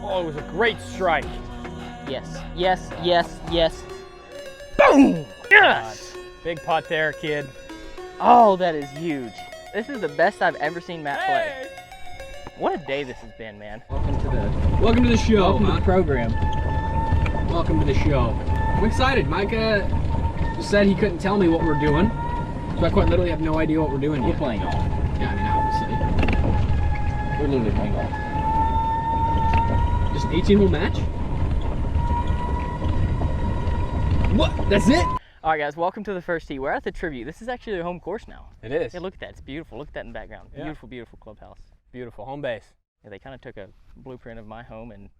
Oh, it was a great strike. Yes, yes, yes, yes. Boom! Yes! Big putt there, kid. Oh, that is huge. This is the best I've ever seen Matt play. What a day this has been, man. Welcome to the show. Welcome to the program. Welcome to the show. I'm excited. Micah said he couldn't tell me what we're doing, so I quite literally have no idea what we're doing yet. We're playing golf. Yeah, I mean, obviously. We're literally playing golf. Just an 18-hole match? What? That's it? All right, guys, welcome to the first tee. We're at the Tribute. This is actually their home course now. It is. Hey, look at that. It's beautiful. Look at that in the background. Yeah. Beautiful, beautiful clubhouse. Beautiful home base. Yeah, they kind of took a blueprint of my home and...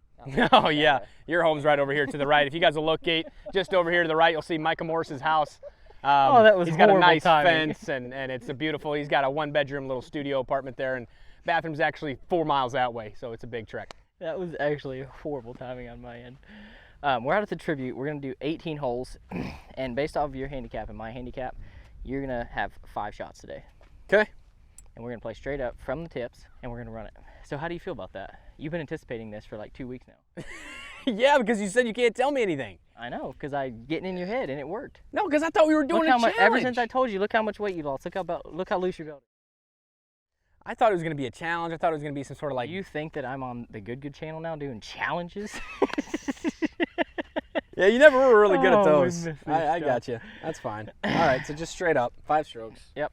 Oh, yeah. Your home's right over here to the right. If you guys will locate just over here to the right, you'll see Micah Morris's house. Oh, that was He's got a horrible nice timing. fence, and it's a beautiful, he's got a one-bedroom little studio apartment there, and bathroom's actually 4 miles that way, so it's a big trek. That was actually horrible timing on my end. We're out at the Tribute. We're going to do 18 holes, and based off of your handicap and my handicap, you're going to have 5 shots today. Okay. And we're going to play straight up from the tips, and we're going to run it. So how do you feel about that? You've been anticipating this for like 2 weeks now. Yeah, because you said you can't tell me anything. I know, because I getting in your head, and it worked. No, because I thought we were doing Look a how challenge. much, ever since I told you, look how much weight you lost. Look how loose your belt is. I thought it was going to be a challenge. I thought it was going to be some sort of like... You think that I'm on the Good channel now doing challenges? Yeah, you never were really good at Oh, we those. missed this I shot. got you. That's fine. All right, so just straight up, 5 strokes. Yep.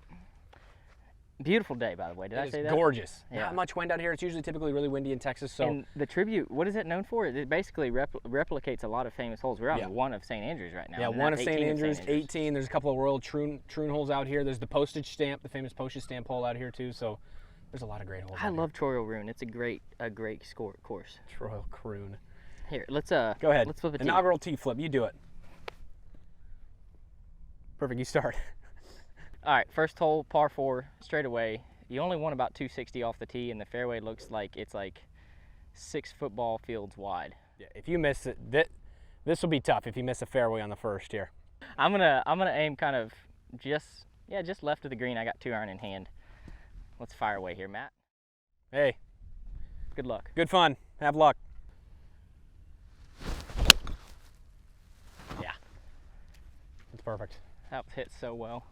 Beautiful day, by the way. Did I It say is that? gorgeous. Yeah. Not much wind out here. It's usually typically really windy in Texas, so... And the Tribute, what is it known for? It basically replicates a lot of famous holes. We're on one of St. Andrews right now. Yeah, and one not of St. 18 Andrews, 18. There's a couple of Royal Troon holes out here. There's the postage stamp, the famous postage stamp hole out here too. So there's a lot of great holes. I love Troyal Rune. It's a great course. Troyal Croon. Here, let's Go ahead. Let's flip a tee. Inaugural tee flip. You do it. Perfect. You start. All right, first hole, par 4, straight away. You only won about 260 off the tee, and the fairway looks like it's like 6 football fields wide. Yeah, if you miss it, this will be tough if you miss a fairway on the first here. I'm gonna aim kind of just left of the green. I got 2 iron in hand. Let's fire away here, Matt. Hey. Good luck. Good fun. Have luck. Yeah. It's perfect. That hit so well.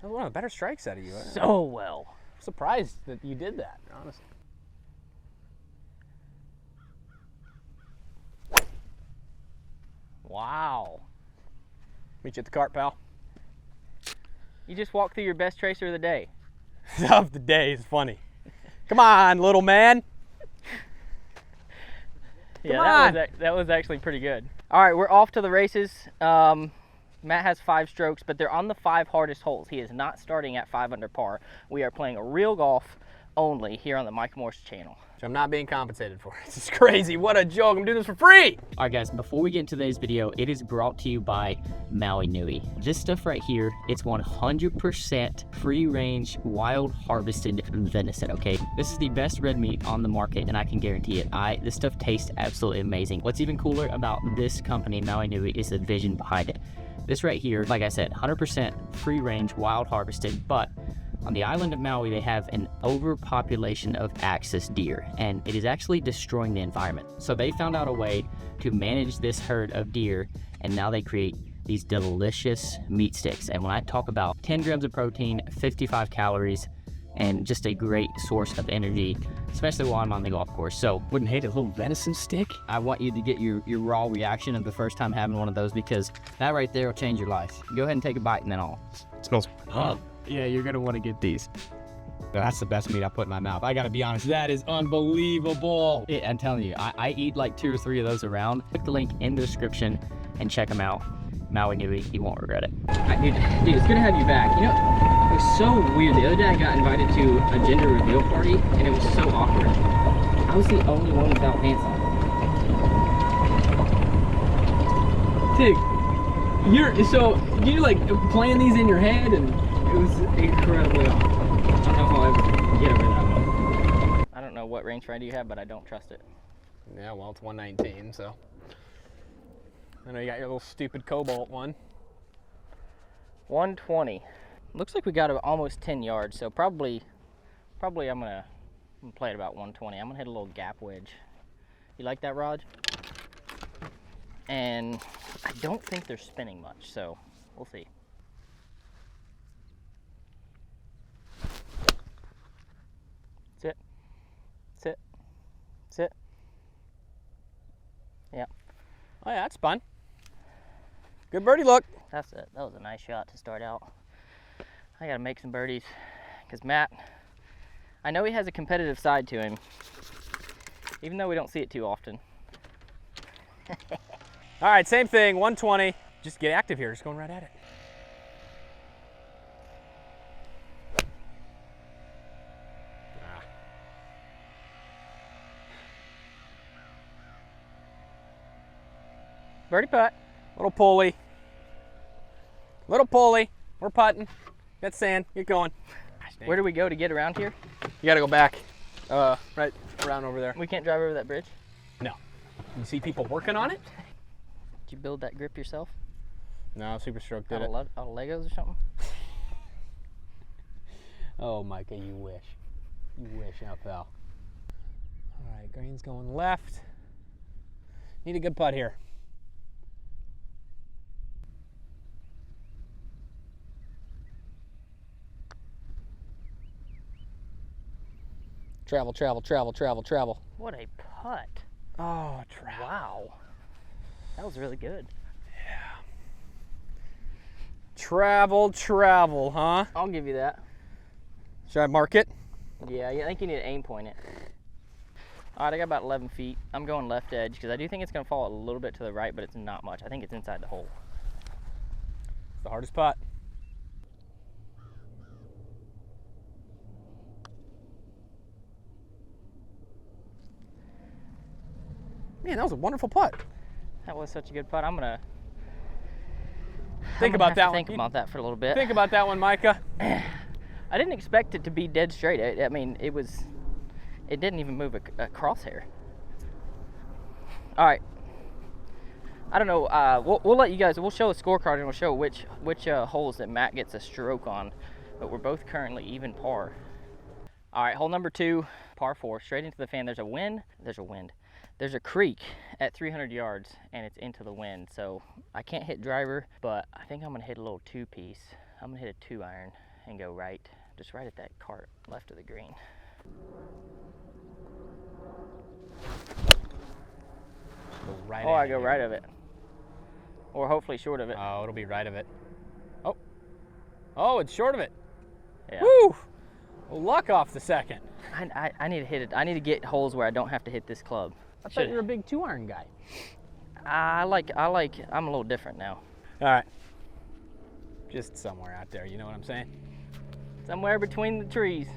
That was one of the better strikes out of you. So well. I'm surprised that you did that, honestly. Wow. Meet you at the cart, pal. You just walked through your best tracer of the day. Of the day is funny. Come on, little man. Yeah, that was actually pretty good. All right, we're off to the races. Matt has 5 strokes, but they're on the 5 hardest holes. He is not starting at 5 under par. We are playing a real golf only here on the Micah Morris channel. Which I'm not being compensated for. This is crazy. What a joke. I'm doing this for free. All right, guys, before we get into today's video, it is brought to you by Maui Nui. This stuff right here, it's 100% free-range, wild harvested venison, okay? This is the best red meat on the market, and I can guarantee it. This stuff tastes absolutely amazing. What's even cooler about this company, Maui Nui, is the vision behind it. This right here, like I said, 100% free-range, wild harvested, but on the island of Maui, they have an overpopulation of axis deer, and it is actually destroying the environment. So they found out a way to manage this herd of deer, and now they create these delicious meat sticks. And when I talk about 10 grams of protein, 55 calories, and just a great source of energy, especially while I'm on the golf course. So Wouldn't hate a little venison stick. I want you to get your raw reaction of the first time having one of those, because that right there will change your life. Go ahead and take a bite, and then It smells. yeah, you're gonna want to get these. That's the best meat I put in my mouth. I gotta be honest, that is unbelievable. I'm telling you, I eat like 2 or 3 of those around. Click the link in the description and check them out. Maui Nui, you won't regret it. Dude, it's good to have you back. You know, it was so weird. The other day I got invited to a gender reveal party, and it was so awkward. I was the only one without pants on. Dude, so you like playing these in your head, and it was incredibly awkward. I don't know if I'll ever get over that one. I don't know what rangefinder you have, but I don't trust it. Yeah, well, it's 119, so. I know you got your little stupid Cobalt one. 120. Looks like we got almost 10 yards, so probably I'm gonna I'm gonna play it about 120. I'm gonna hit a little gap wedge. You like that, Raj? And I don't think they're spinning much, so we'll see. Sit. Sit. Sit. Yeah. Oh yeah, that's fun. Good birdie look. That's it. That was a nice shot to start out. I gotta make some birdies, because Matt, I know he has a competitive side to him, even though we don't see it too often. All right, same thing, 120. Just get active here, just going right at it. Birdie putt. Little pulley. Little pulley. We're putting. Get sand. Get going. Where do we go to get around here? You gotta go back. Right around over there. We can't drive over that bridge? No. You see people working on it? Did you build that grip yourself? No, Super Stroke did Out it. of Legos or something? Oh, Micah, you wish. You wish, now, pal. All right, green's going left. Need a good putt here. Travel, travel, travel, travel, travel. What a putt. Oh, travel. Wow. That was really good. Yeah. Travel, travel, huh? I'll give you that. Should I mark it? Yeah, I think you need to aim point it. All right, I got about 11 feet. I'm going left edge because I do think it's going to fall a little bit to the right, but it's not much. I think it's inside the hole. It's the hardest putt. Man, that was a wonderful putt. That was such a good putt. I'm gonna Think about that one. Think about that for a little bit. Think about that one, Micah. I didn't expect it to be dead straight. I mean, it didn't even move a crosshair. All right. I don't know. We'll let you guys. We'll show a scorecard and we'll show which holes that Matt gets a stroke on. But we're both currently even par. All right, hole number 2, par 4, straight into the fan. There's a wind. There's a creek at 300 yards, and it's into the wind. So I can't hit driver, but I think I'm gonna hit a little 2-piece. I'm gonna hit a 2-iron and go right, just right at that cart left of the green. Go right Oh, at I it go here. right of it, or hopefully short of it. Oh, it'll be right of it. Oh, oh, it's short of it. Yeah. Woo! Well, luck off the second. I need to hit it. I need to get holes where I don't have to hit this club. I thought you were a big 2-iron guy. I'm a little different now. All right. Just somewhere out there, you know what I'm saying? Somewhere between the trees.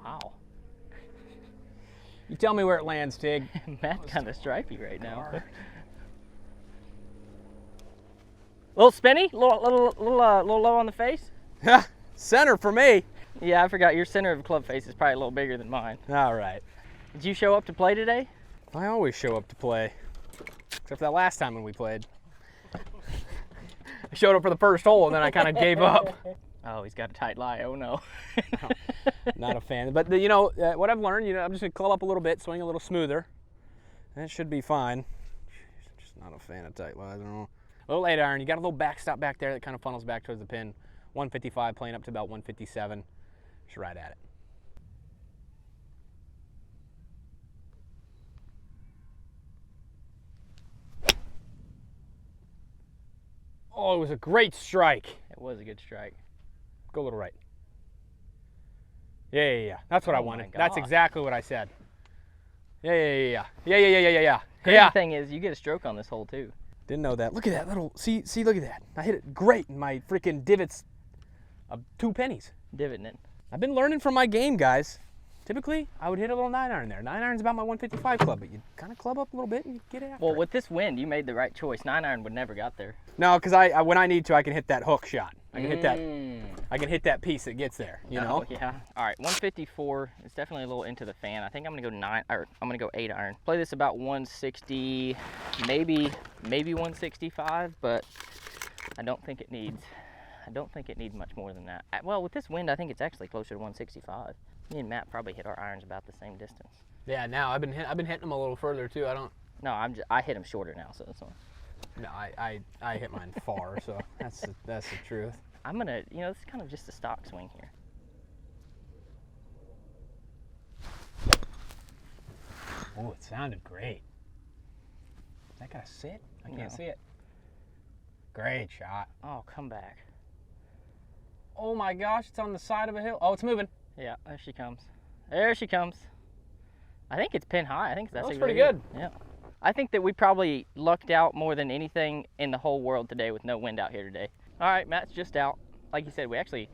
Wow. You tell me where it lands, Tig. Matt's kind of stripey right now. Little spinny, little low on the face. Center for me. Yeah, I forgot your center of club face is probably a little bigger than mine. All right. Did you show up to play today? I always show up to play, except for that last time when we played. I showed up for the first hole and then I kind of gave up. Oh, he's got a tight lie. Oh no. Not a fan, but you know what I've learned. You know, I'm just gonna club up a little bit, swing a little smoother. That should be fine. Just not a fan of tight lies. I don't know. A little 8-iron. You got a little backstop back there that kind of funnels back towards the pin. 155, playing up to about 157. Just right at it. Oh, it was a great strike. It was a good strike. Go a little right. Yeah. That's what I Oh my wanted. God. That's exactly what I said. Yeah. Crazy thing is, you get a stroke on this hole too. Didn't know that. Look at that little, see, look at that. I hit it great in my freaking divots of 2 pennies. Divoting it. I've been learning from my game, guys. Typically, I would hit a little 9-iron there. 9-iron's about my 155 club, but you kind of club up a little bit and you get after Well, it. with this wind, you made the right choice. 9-iron would never got there. No, because I when I need to, I can hit that hook shot. I can hit that. Mm. I can hit that piece that gets there. You know. Oh, yeah. All right, 154. It's definitely a little into the fan. I think I'm gonna go 8-iron. Play this about 160, maybe 165, but I don't think it needs much more than that. Well, with this wind, I think it's actually closer to 165. Me and Matt probably hit our irons about the same distance. Yeah, now I've been hitting them a little further too. No, I hit them shorter now, so that's all. No, I hit mine far, so that's the truth. I'm gonna, this is kind of just a stock swing here. Oh, it sounded great. Is that gonna sit? I can't see it. Great shot. Oh, come back. Oh my gosh, it's on the side of a hill. Oh, it's moving. Yeah, there she comes. There she comes. I think it's pin high. I think that's pretty good. Yeah. I think that we probably lucked out more than anything in the whole world today with no wind out here today. All right, Matt's just out. Like you said, we actually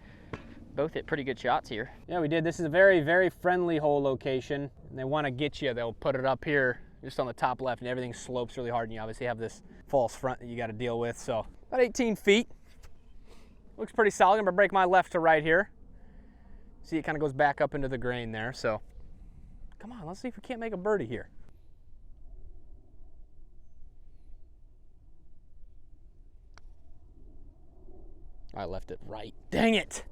both hit pretty good shots here. Yeah, we did. This is a very, very friendly hole location. And they want to get you. They'll put it up here just on the top left, and everything slopes really hard, and you obviously have this false front that you got to deal with. So about 18 feet. Looks pretty solid. I'm going to break my left to right here. See, it kind of goes back up into the grain there. So come on, let's see if we can't make a birdie here. I left it right. Dang it.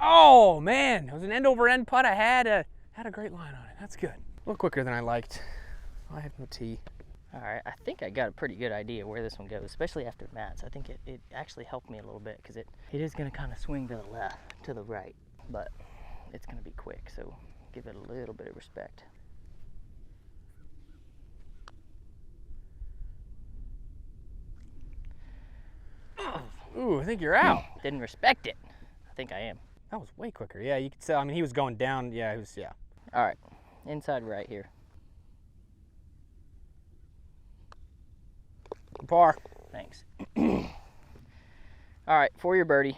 Oh, man. It was an end-over-end putt. I had a great line on it. That's good. A little quicker than I liked. I have no tee. All right, I think I got a pretty good idea where this one goes, especially after Matt's. I think it actually helped me a little bit because it is going to kind of swing to the left, to the right, but it's going to be quick, so give it a little bit of respect. Ooh, I think you're out. Didn't respect it. I think I am. That was way quicker. Yeah, you could tell. I mean, he was going down. Yeah, yeah. All right, inside right here. Par. Thanks. All right, for your birdie.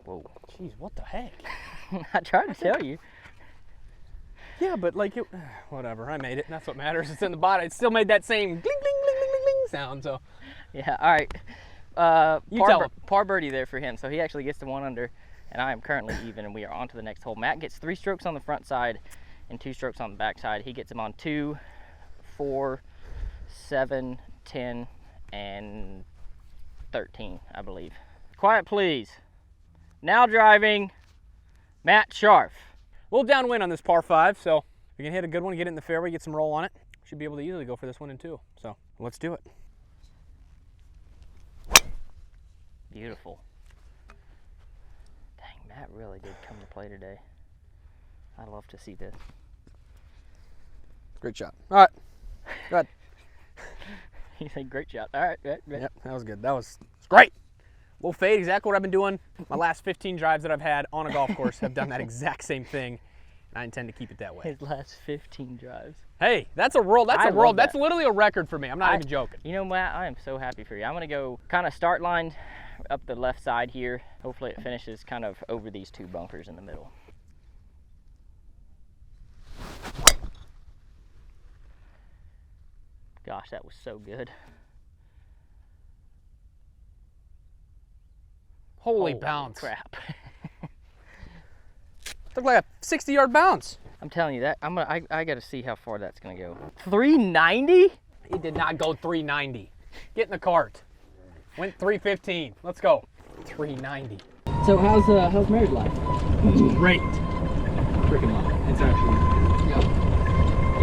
Whoa. Jeez, what the heck? I tried to tell you. Yeah, but like whatever. I made it. That's what matters. It's in the bottom. It still made that same gling, gling, gling, gling, gling sound. So. Yeah. All right. Par birdie there for him. So he actually gets to 1 under, and I am currently even, and we are on to the next hole. Matt gets 3 strokes on the front side and 2 strokes on the back side. He gets them on 2, 4, 7, 10, and 13, I believe. Quiet, please. Now driving, Matt Scharff. A little downwind on this par 5, so we can hit a good one, get it in the fairway, get some roll on it. Should be able to easily go for this one in 2. So let's do it. Beautiful. Dang, Matt really did come to play today. I love to see this. Great shot. All right. Go ahead. He said, great shot. All right. Yep, that was good. That was great. Little fade, exactly what I've been doing. My last 15 drives that I've had on a golf course have done that exact same thing, and I intend to keep it that way. His last 15 drives. Hey, that's literally a record for me. I'm not even joking. You know, Matt, I am so happy for you. I'm going to go kind of start line up the left side here. Hopefully it finishes kind of over these 2 bunkers in the middle. Gosh, that was so good. Holy bounce. Crap. Looked like a 60-yard bounce. I'm telling you that I got to see how far that's going to go. 390? He did not go 390. Get in the cart. Went 315. Let's go. 390. So how's married life? Great. Freaking love it. It's actually.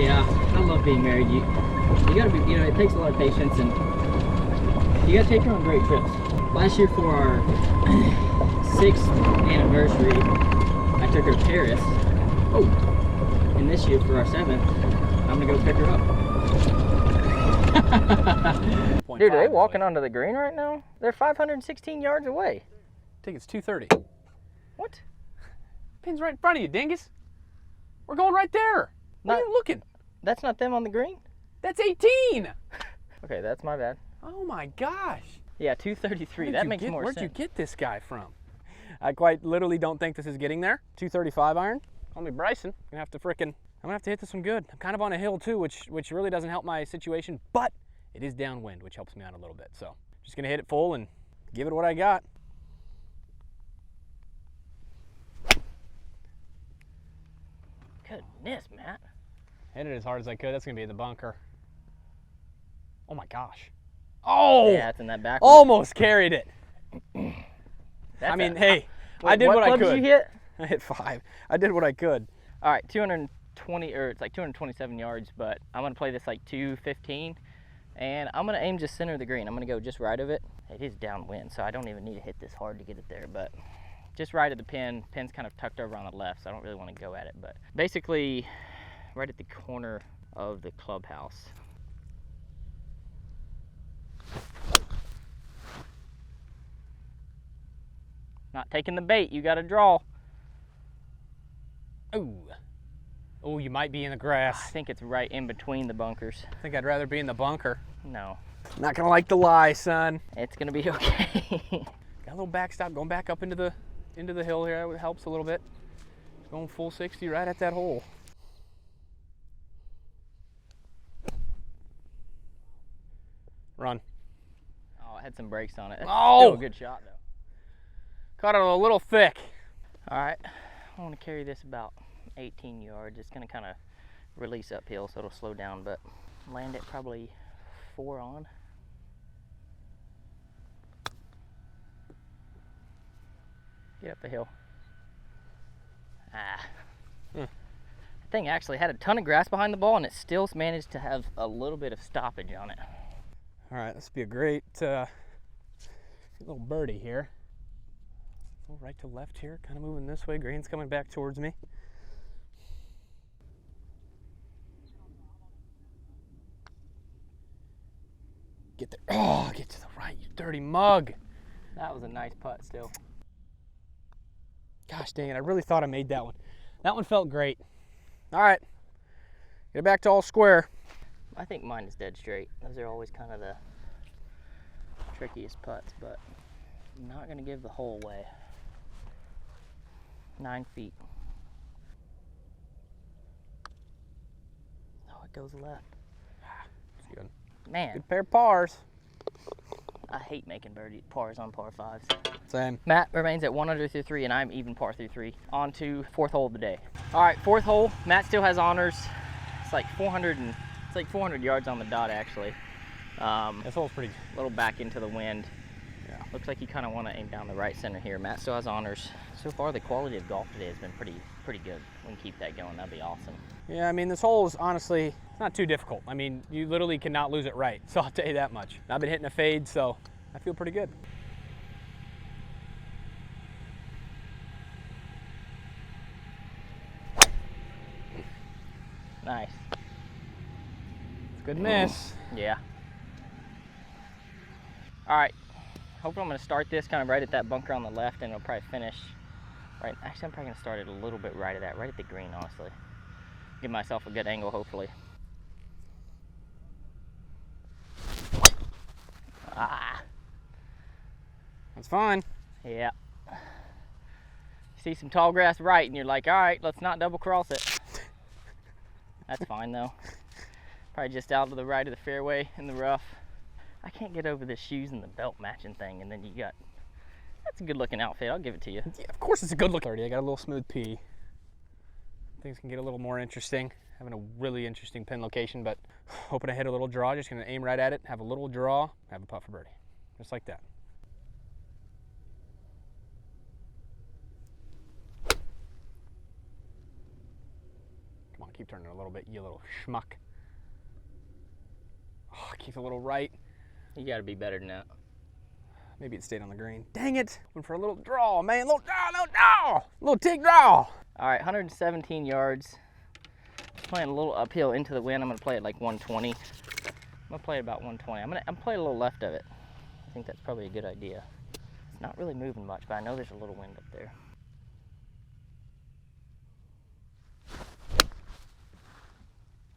Yeah, I love being married. You gotta be. It takes a lot of patience, and you gotta take her on great trips. Last year for our 6th anniversary, I took her to Paris. Oh. And this year for our 7th, I'm gonna go pick her up. Dude, are they walking onto the green right now? They're 516 yards away. I think it's 230. What? Pin's right in front of you, dingus. We're going right there. Where are you looking? That's not them on the green? That's 18. Okay, that's my bad. Oh my gosh. Yeah, 233. That makes more sense. Where'd you get this guy from? I quite literally don't think this is getting there. 235 iron. Call me Bryson. I'm gonna have to hit this one good. I'm kind of on a hill too, which really doesn't help my situation, but it is downwind, which helps me out a little bit. So just gonna hit it full and give it what I got. Goodness, Matt. Hit it as hard as I could. That's gonna be in the bunker. Oh my gosh. Oh! Yeah, it's in that back. Almost carried it. That's I mean, a- hey, Wait, I did what I club could. did you hit? I hit 5. I did what I could. All right, 220, or it's like 227 yards, but I'm gonna play this like 215, and I'm gonna aim just center of the green. I'm gonna go just right of it. It is downwind, so I don't even need to hit this hard to get it there, but just right at the pin. Pin's kind of tucked over on the left, so I don't really want to go at it, but basically right at the corner of the clubhouse. Not taking the bait, you got to draw. Ooh. Oh, you might be in the grass. I think it's right in between the bunkers. I think I'd rather be in the bunker. No, Not gonna like the lie, son. it's gonna be okay. Got a little backstop going back up into the hill here. That helps a little bit. Going full 60 right at that hole. Run. Oh, it had some brakes on it. That's Oh! still a good shot though. Caught it a little thick. All right, I want to carry this about 18 yards. It's gonna kind of release uphill, so it'll slow down, but land it probably 4 on. Get up the hill. Ah. Hmm. The thing actually had a ton of grass behind the ball, and it still managed to have a little bit of stoppage on it. All right, this would be a great little birdie here. Go right to left here, kind of moving this way. Green's coming back towards me. Get there. Oh, get to the right, you dirty mug. That was a nice putt still. Gosh dang it, I really thought I made that one. That one felt great. All right, get it back to all square. I think mine is dead straight. Those are always kind of the trickiest putts, but I'm not gonna give the hole away. 9 feet. Oh, it goes left. It's good. Man, Good pair of pars. I hate making birdie pars on par 5s. Same. Matt remains at 1 under through 3, and I'm even par through 3. On to 4th hole of the day. All right, 4th hole. Matt still has honors. It's like 400 yards on the dot actually. This hole's pretty. A little back into the wind. Yeah. Looks like you kind of want to aim down the right center here. Matt still has honors. So far, the quality of golf today has been pretty good. We can keep that going. That'd be awesome. Yeah, I mean, this hole is honestly not too difficult. I mean, you literally cannot lose it right, so I'll tell you that much. I've been hitting a fade, so I feel pretty good. Nice. It's a good miss. Yeah. All right. Hopefully I'm going to start this kind of right at that bunker on the left, and it'll probably finish right. Actually, I'm probably going to start it a little bit right of that, right at the green, honestly. Give myself a good angle, hopefully. Ah. That's fine. Yeah. See some tall grass right, and you're like, all right, let's not double cross it. That's fine though. Probably just out to the right of the fairway in the rough. I can't get over the shoes and the belt matching thing, and then you got, that's a good looking outfit, I'll give it to you. Yeah, of course it's a good look. I got a little smooth P. Things can get a little more interesting. Having a really interesting pin location, but hoping to hit a little draw. Just gonna aim right at it, have a little draw, have a putt for birdie. Just like that. Come on, keep turning a little bit, you little schmuck. Oh, keep a little right. You gotta be better than that. Maybe it stayed on the green. Dang it! Went for a little draw, man. Little draw. Little tick draw. All right, 117 yards. Playing a little uphill into the wind. I'm gonna play it like 120. I'm gonna play it about 120. I'm playing a little left of it. I think that's probably a good idea. It's not really moving much, but I know there's a little wind up there.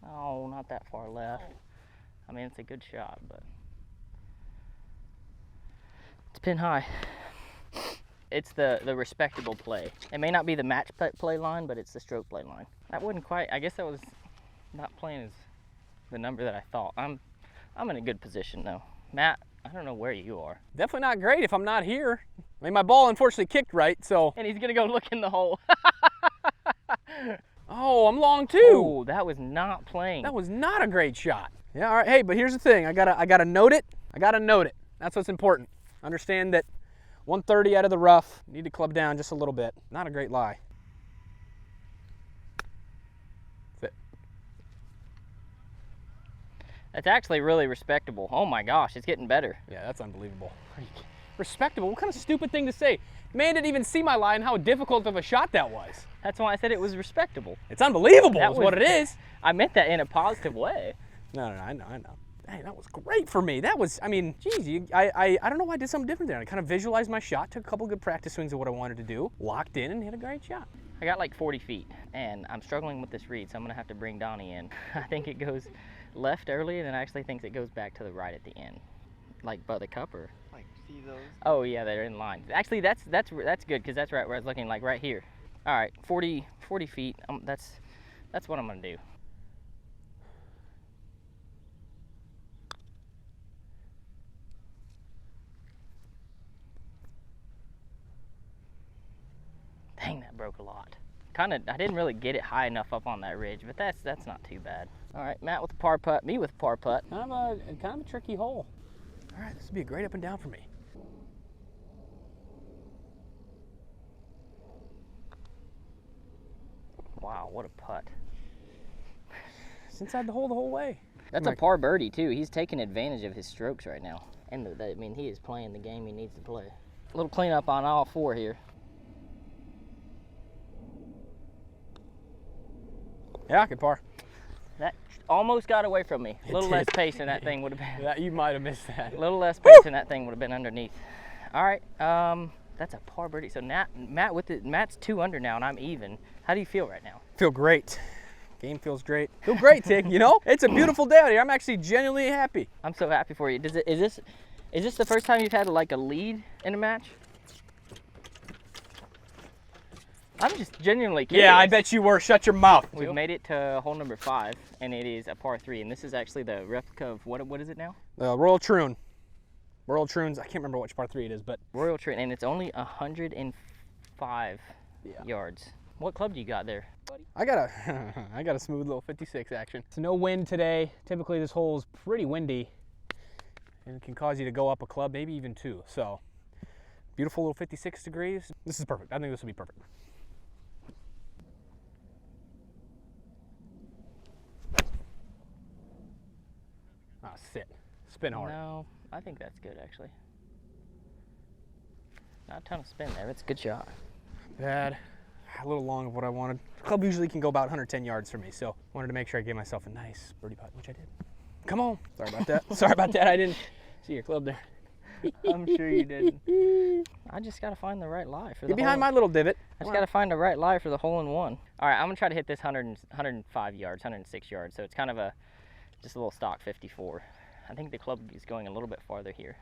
Oh, not that far left. I mean, it's a good shot, but it's pin high. It's the respectable play. It may not be the match play line, but it's the stroke play line. That wasn't quite, I guess that was not playing as the number that I thought. I'm in a good position though. Matt, I don't know where you are. Definitely not great if I'm not here. I mean, my ball unfortunately kicked right, so. And he's gonna go look in the hole. Oh, I'm long too. Oh, that was not playing. That was not a great shot. Yeah, all right. Hey, but here's the thing. I gotta note it. I gotta note it. That's what's important. Understand that 130 out of the rough. Need to club down just a little bit. Not a great lie. Fit. That's actually really respectable. Oh my gosh, it's getting better. Yeah, that's unbelievable. Respectable? What kind of stupid thing to say? Man didn't even see my lie and how difficult of a shot that was. That's why I said it was respectable. It's unbelievable is what it is. I meant that in a positive way. No, I know. Hey, that was great for me. That was, I mean, geez, I don't know why I did something different there. I kind of visualized my shot, took a couple good practice swings of what I wanted to do, locked in, and hit a great shot. I got like 40 feet, and I'm struggling with this read, so I'm gonna have to bring Donnie in. I think it goes left early, and then I actually think it goes back to the right at the end, like by the cup or. Like, see those? Oh yeah, they're in line. Actually, that's good because that's right where I was looking, like right here. All right, 40 feet. That's what I'm gonna do. Dang, that broke a lot. I didn't really get it high enough up on that ridge, but that's not too bad. All right, Matt with a par putt, me with a par putt. Kind of a tricky hole. All right, this would be a great up and down for me. Wow, what a putt. It's inside the hole the whole way. That's a par birdie too. He's taking advantage of his strokes right now. And I mean, he is playing the game he needs to play. A little cleanup on all four here. Yeah, good par. That almost got away from me. A little less pace and that thing would have been. That, you might have missed that. A little less pace and that thing would have been underneath. All right, that's a par birdie. So Matt's 2 under now, and I'm even. How do you feel right now? Feel great. Game feels great. Feel great, Tig. You know, it's a beautiful day out here. I'm actually genuinely happy. I'm so happy for you. Is this the first time you've had like a lead in a match? I'm just genuinely curious. Yeah, I bet you were. Shut your mouth. We've made it to hole number 5, and it is a par 3, and this is actually the replica of what is it now? Royal Troon. Royal Troons. I can't remember which par 3 it is, but Royal Troon, and it's only 105 yards. What club do you got there, buddy? I got a smooth little 56 action. It's no wind today. Typically this hole is pretty windy, and it can cause you to go up a club, maybe even 2. So beautiful little 56 degrees. This is perfect. I think this will be perfect. Sit. Spin hard. No, I think that's good actually. Not a ton of spin there. It's a good shot. Bad. A little long of what I wanted. The club usually can go about 110 yards for me, so wanted to make sure I gave myself a nice birdie putt, which I did. Come on. Sorry about that. Sorry about that. I didn't see your club there. I'm sure you didn't. I just got to find the right lie for the Get behind my little divot. I just got to find the right lie for the hole-in-one. All right, I'm going to try to hit this 105 yards, 106 yards, so it's kind of just a little stock 54. I think the club is going a little bit farther here.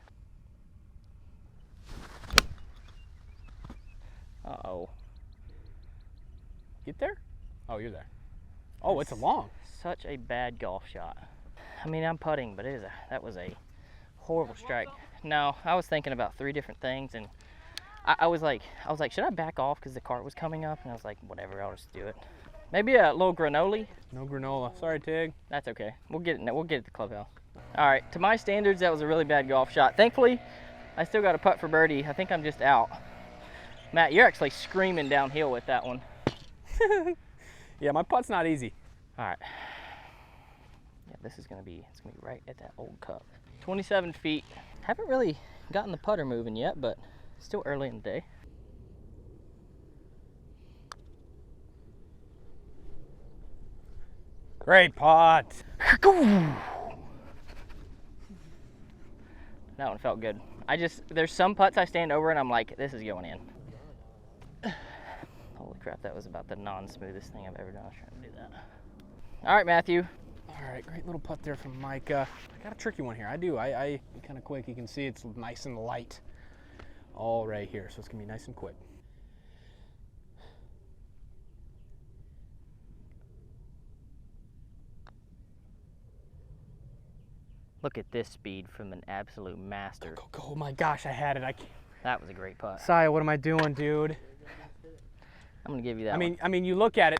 Uh-oh. Get there? Oh, you're there. Oh, it's a long. Such a bad golf shot. I mean, I'm putting, but that was a horrible strike. No, I was thinking about 3 different things, and I was like, should I back off because the cart was coming up? And I was like, whatever, I'll just do it. Maybe a little granola. No granola. Sorry, Tig. That's okay. We'll get it at the clubhouse. All right, to my standards, that was a really bad golf shot. Thankfully, I still got a putt for birdie. I think I'm just out. Matt, you're actually screaming downhill with that one. Yeah, my putt's not easy. All right. Yeah, it's gonna be right at that old cup. 27 feet. Haven't really gotten the putter moving yet, but still early in the day. Great putt. That one felt good. There's some putts I stand over and I'm like, this is going in. Holy crap, that was about the non-smoothest thing I've ever done. I was trying to do that. All right, Matthew. All right, great little putt there from Micah. I got a tricky one here. I do. I'm kind of quick. You can see it's nice and light all right here, so it's going to be nice and quick. Look at this speed from an absolute master. Go. Oh my gosh, I had it. I can't. That was a great putt. Saya, what am I doing, dude? I'm gonna give you that one. I mean, you look at it.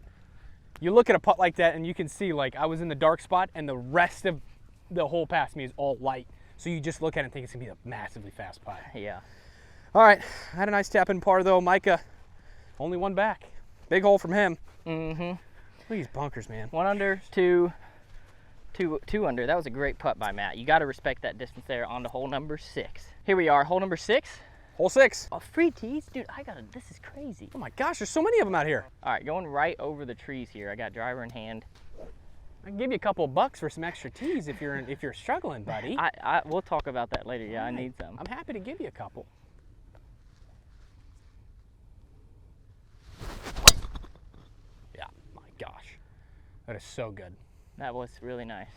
You look at a putt like that, and you can see like I was in the dark spot, and the rest of the hole past me is all light. So you just look at it and think it's gonna be a massively fast putt. Yeah. All right, I had a nice tap in par though. Micah, only one back. Big hole from him. Mm-hmm. Look at these bunkers, man. 1 under, two under. That was a great putt by Matt. You got to respect that distance there on to hole number 6. Here we are, hole number 6. Hole 6. Oh, free tees? Dude, this is crazy. Oh my gosh, there's so many of them out here. All right, going right over the trees here. I got driver in hand. I can give you a couple of bucks for some extra tees if you're struggling, buddy. We'll talk about that later. Yeah, I need some. I'm happy to give you a couple. Yeah, my gosh. That is so good. That was really nice.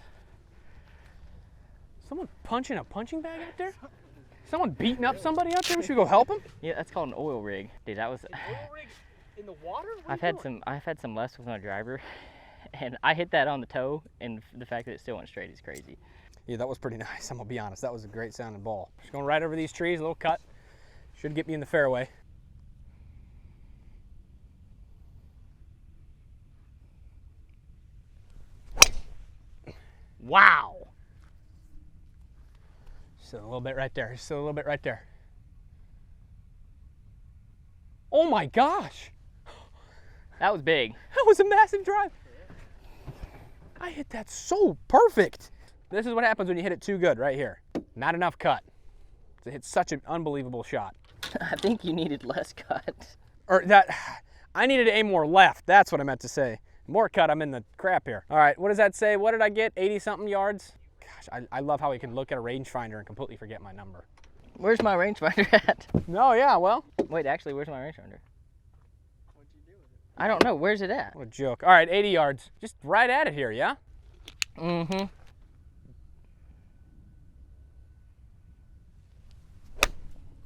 Someone punching a punching bag out there? Someone beating up somebody out there? We should go help him? Yeah, that's called an oil rig. Dude, that was... An oil rig in the water? I've had some less with my driver, and I hit that on the toe, and the fact that it still went straight is crazy. Yeah, that was pretty nice. I'm gonna be honest. That was a great sounding ball. Just going right over these trees, a little cut. Should get me in the fairway. Wow. Just a little bit right there. Just a little bit right there. Oh my gosh. That was big. That was a massive drive. I hit that so perfect. This is what happens when you hit it too good right here. Not enough cut. To hit such an unbelievable shot. I think you needed less cut. Or that, I needed to aim more left. That's what I meant to say. More cut, I'm in the crap here. All right, what does that say? What did I get? 80-something yards? Gosh, I love how we can look at a rangefinder and completely forget my number. Where's my rangefinder at? No, yeah, well. Wait, actually, where's my rangefinder? What'd you do with it? I don't know. Where's it at? What a joke. All right, 80 yards. Just right at it here, yeah? Mm-hmm.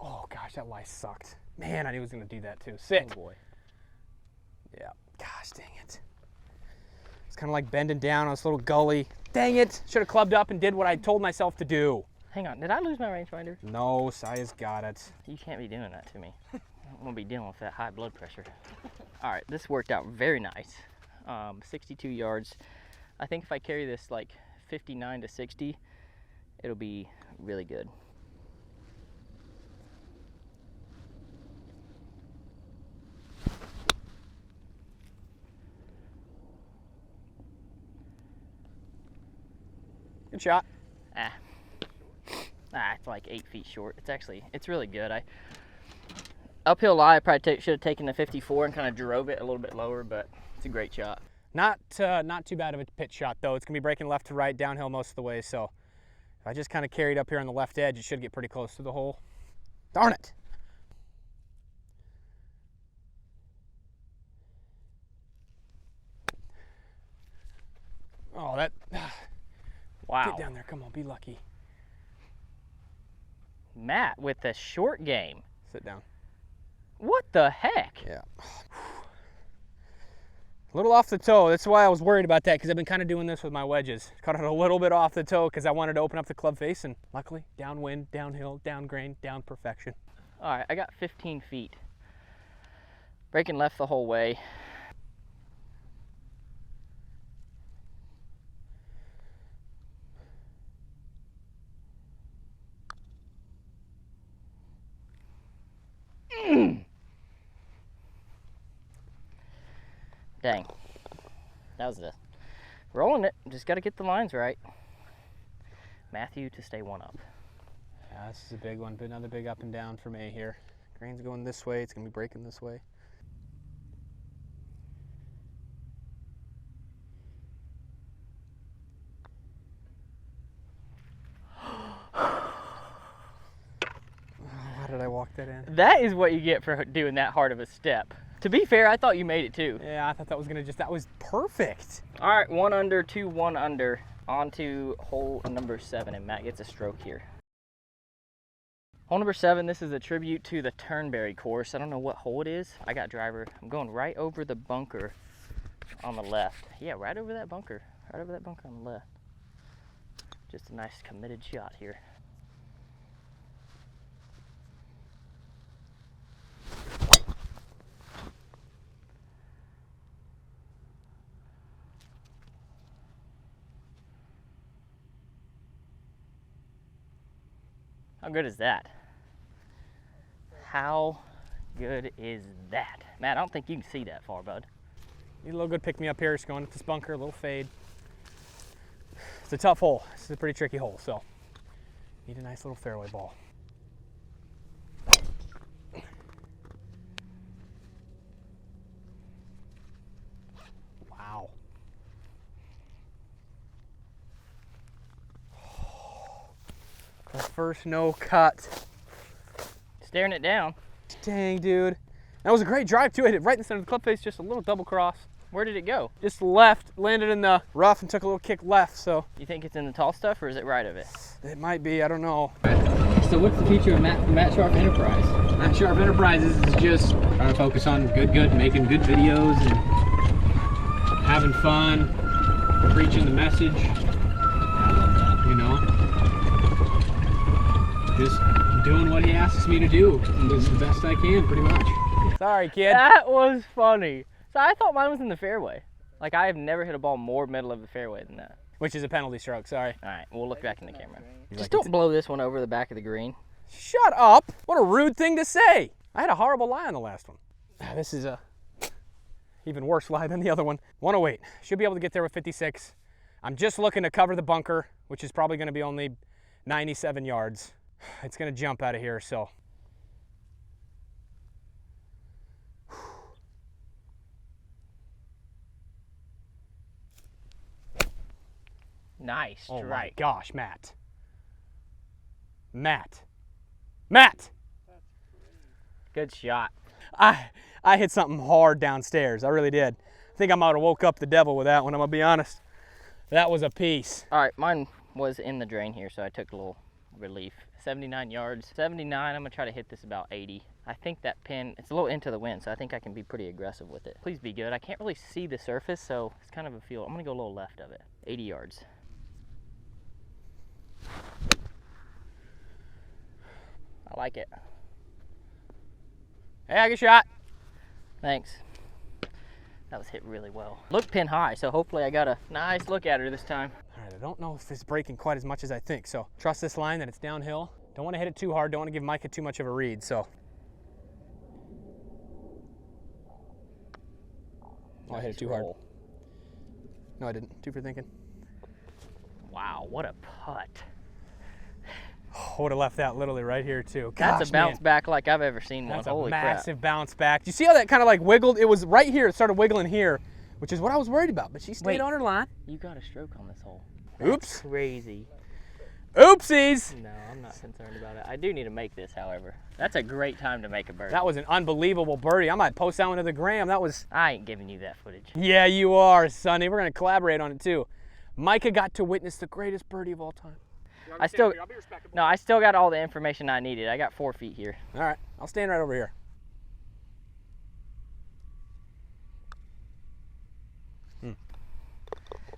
Oh, gosh, that lie sucked. Man, I knew he was going to do that, too. Sit. Oh, boy. Yeah. Gosh, dang it. It's kind of like bending down on this little gully. Dang it. Should have clubbed up and did what I told myself to do. Hang on. Did I lose my rangefinder? No, Saya's got it. You can't be doing that to me. I'm going to be dealing with that high blood pressure. All right, this worked out very nice. 62 yards. I think if I carry this like 59 to 60, it'll be really good. Good shot. It's like 8 feet short. It's really good. Uphill lie, I probably should have taken the 54 and kind of drove it a little bit lower, but it's a great shot. Not too bad of a pitch shot, though. It's going to be breaking left to right, downhill most of the way, so if I just kind of carried up here on the left edge, it should get pretty close to the hole. Darn it. Oh, that... Wow. Get down there. Come on, be lucky. Matt with the short game. Sit down. What the heck? Yeah. A little off the toe. That's why I was worried about that, because I've been kind of doing this with my wedges. Cut it a little bit off the toe because I wanted to open up the club face, and luckily, downwind, downhill, down grain, down perfection. All right, I got 15 feet. Breaking left the whole way. Dang. That was it. Rolling it. Just got to get the lines right. Matthew to stay one up. Yeah, this is a big one. Another big up and down for me here. Grain's going this way. It's going to be breaking this way. How did I walk that in? That is what you get for doing that hard of a step. To be fair, I thought you made it too. Yeah, I thought that was going to that was perfect. All right, 1 under, 2 1 under. On to hole number 7, and Matt gets a stroke here. Hole number 7, this is a tribute to the Turnberry course. I don't know what hole it is. I got driver. I'm going right over the bunker on the left. Yeah, right over that bunker. Right over that bunker on the left. Just a nice committed shot here. How good is that? How good is that? Matt, I don't think you can see that far, bud. Need a little good pick me up here. Just going at this bunker, a little fade. It's a tough hole. This is a pretty tricky hole, so need a nice little fairway ball. Wow. The first no cut. Staring it down. Dang, dude. That was a great drive too. I hit it right in the center of the club face, just a little double cross. Where did it go? Just left, landed in the rough and took a little kick left, so. You think it's in the tall stuff or is it right of it? It might be, I don't know. So what's the future of Matt Scharff Enterprise? Matt Scharff Enterprises is just trying to focus on making good videos and having fun, preaching the message. I love that. You know, just doing what he asks me to do, and doing the best I can, pretty much. Sorry, kid. That was funny. So I thought mine was in the fairway. Like, I have never hit a ball more middle of the fairway than that. Which is a penalty stroke, sorry. All right, we'll look back in the camera. He's Just like, don't blow this one over the back of the green. Shut up! What a rude thing to say! I had a horrible lie on the last one. This is a even worse lie than the other one. 108. Should be able to get there with 56. I'm just looking to cover the bunker, which is probably going to be only 97 yards. It's going to jump out of here, so. Nice Oh strike. my gosh, Matt. Matt! Good shot. I hit something hard downstairs. I really did. I think I might have woke up the devil with that one, I'm gonna be honest. That was a piece. All right, mine was in the drain here, so I took a little relief. 79 yards. 79, I'm gonna try to hit this about 80. I think that pin, it's a little into the wind, so I think I can be pretty aggressive with it. Please be good. I can't really see the surface, so it's kind of a feel. I'm gonna go a little left of it. 80 yards. I like it. Hey, I get shot. Thanks. That was hit really well. Look pin high, so hopefully I got a nice look at her this time. All right, I don't know if it's breaking quite as much as I think, so trust this line that it's downhill. Don't want to hit it too hard, don't want to give Micah too much of a read, so. Oh, I hit it too hard. No, I didn't. Two for thinking. Wow, what a putt. I would have left that literally right here too. That's Gosh, a bounce man. back like I've ever seen one. That's Holy a crap. massive bounce back. You see how that kind of like wiggled? It was right here. It started wiggling here, which is what I was worried about. But she stayed Wait. on her line. You got a stroke on this hole. Oops. Crazy. Oopsies. No, I'm not concerned about it. I do need to make this, however. That's a great time to make a birdie. That was an unbelievable birdie. I might post that one to the gram. That was. I ain't giving you that footage. Yeah, you are, Sonny. We're gonna collaborate on it too. Micah got to witness the greatest birdie of all time. I still got all the information I needed. I got 4 feet here. All right, I'll stand right over here.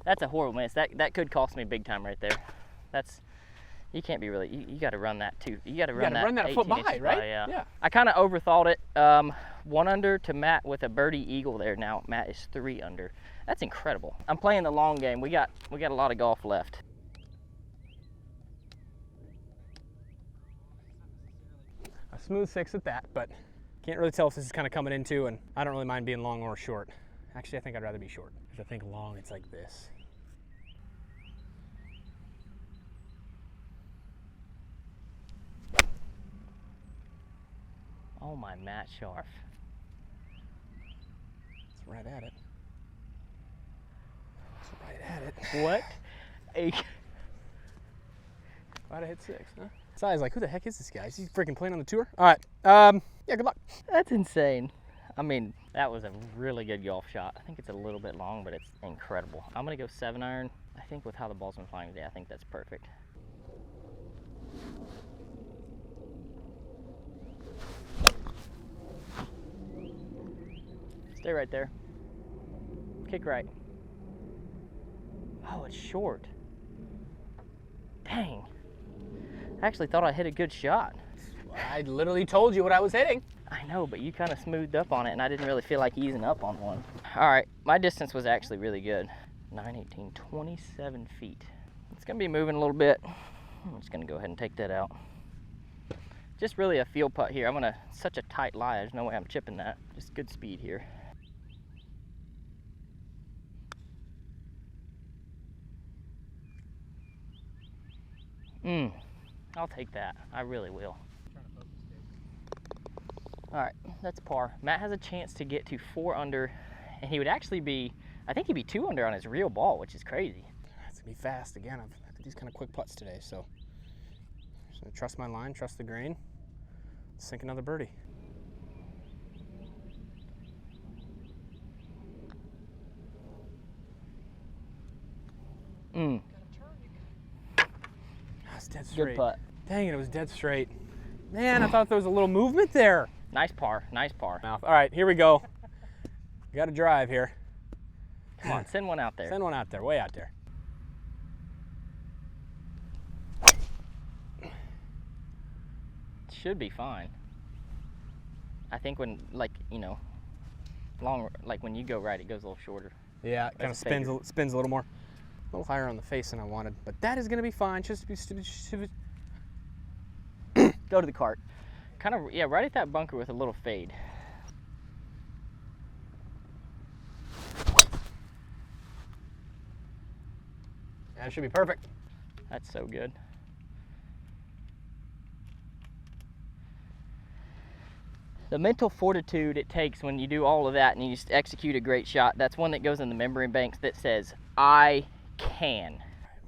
That's a horrible miss. That could cost me big time right there. That's, you can't be really, you got to run that too. You got to run that a foot 18 by, inches right? by, yeah. Yeah. I kind of overthought it. 1 under to Matt with a birdie eagle there. Now Matt is 3 under. That's incredible. I'm playing the long game. We got a lot of golf left. A smooth 6 at that, but can't really tell if this is kind of coming into, and I don't really mind being long or short. Actually, I think I'd rather be short, because I think long, it's like this. Oh my Matt Scharff. It's right at it. It's right at it. What? Why'd I hit 6, huh? So I was like, who the heck is this guy? Is he freaking playing on the tour? All right, yeah, good luck. That's insane. I mean, that was a really good golf shot. I think it's a little bit long, but it's incredible. I'm gonna go 7-iron. I think with how the ball's been flying today, I think that's perfect. Stay right there. Kick right. Oh, it's short. Dang. I actually thought I hit a good shot. I literally told you what I was hitting. I know, but you kind of smoothed up on it, and I didn't really feel like easing up on one. All right, my distance was actually really good. 918, 27 feet. It's gonna be moving a little bit. I'm just gonna go ahead and take that out. Just really a field putt here. I'm gonna, such a tight lie, there's no way I'm chipping that. Just good speed here. I'll take that. I really will. All right, that's par. Matt has a chance to get to 4 under, and he would actually be, I think he'd be 2 under on his real ball, which is crazy. It's gonna be fast again. I've had these kind of quick putts today, so just gonna trust my line, trust the grain, sink another birdie. That's dead straight. Good putt. Dang it, it was dead straight. Man, I thought there was a little movement there. Nice par, nice par. All right, here we go. We got to drive here. Come on, send one out there. Send one out there, way out there. Should be fine. I think when, like, you know, like when you go right, it goes a little shorter. Yeah, it kind of spins a little more. A little higher on the face than I wanted, but that is going to be fine. Just be Go to the cart. Kind of, yeah, right at that bunker with a little fade. That should be perfect. That's so good. The mental fortitude it takes when you do all of that and you just execute a great shot, that's one that goes in the memory banks that says, I can.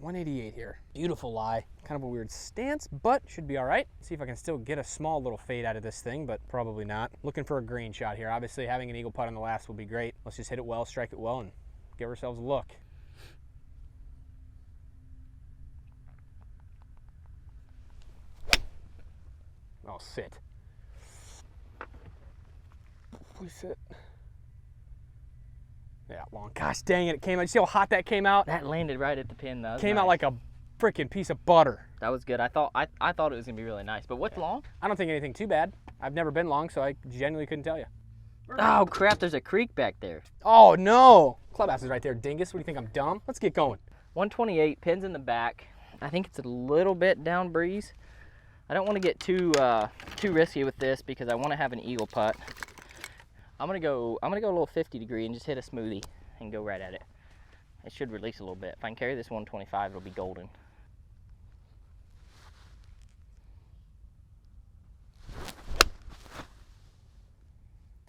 188 here. Beautiful lie. Kind of a weird stance, but should be all right. See if I can still get a small little fade out of this thing, but probably not. Looking for a green shot here. Obviously, having an eagle putt on the last will be great. Let's just hit it well, strike it well, and give ourselves a look. Oh, sit. Please sit. Yeah, long. Gosh dang it, it came out. You see how hot that came out? That landed right at the pin, though. Came out like a freaking piece of butter. That was good. I thought it was gonna be really nice. But what's long? I don't think anything too bad. I've never been long, so I genuinely couldn't tell you. Oh crap, there's a creek back there. Oh no! Clubhouse is right there, dingus. What do you think, I'm dumb? Let's get going. 128, pins in the back. I think it's a little bit down breeze. I don't want to get too risky with this because I want to have an eagle putt. I'm gonna go a little 50 degree and just hit a smoothie and go right at it. It should release a little bit. If I can carry this 125, it'll be golden.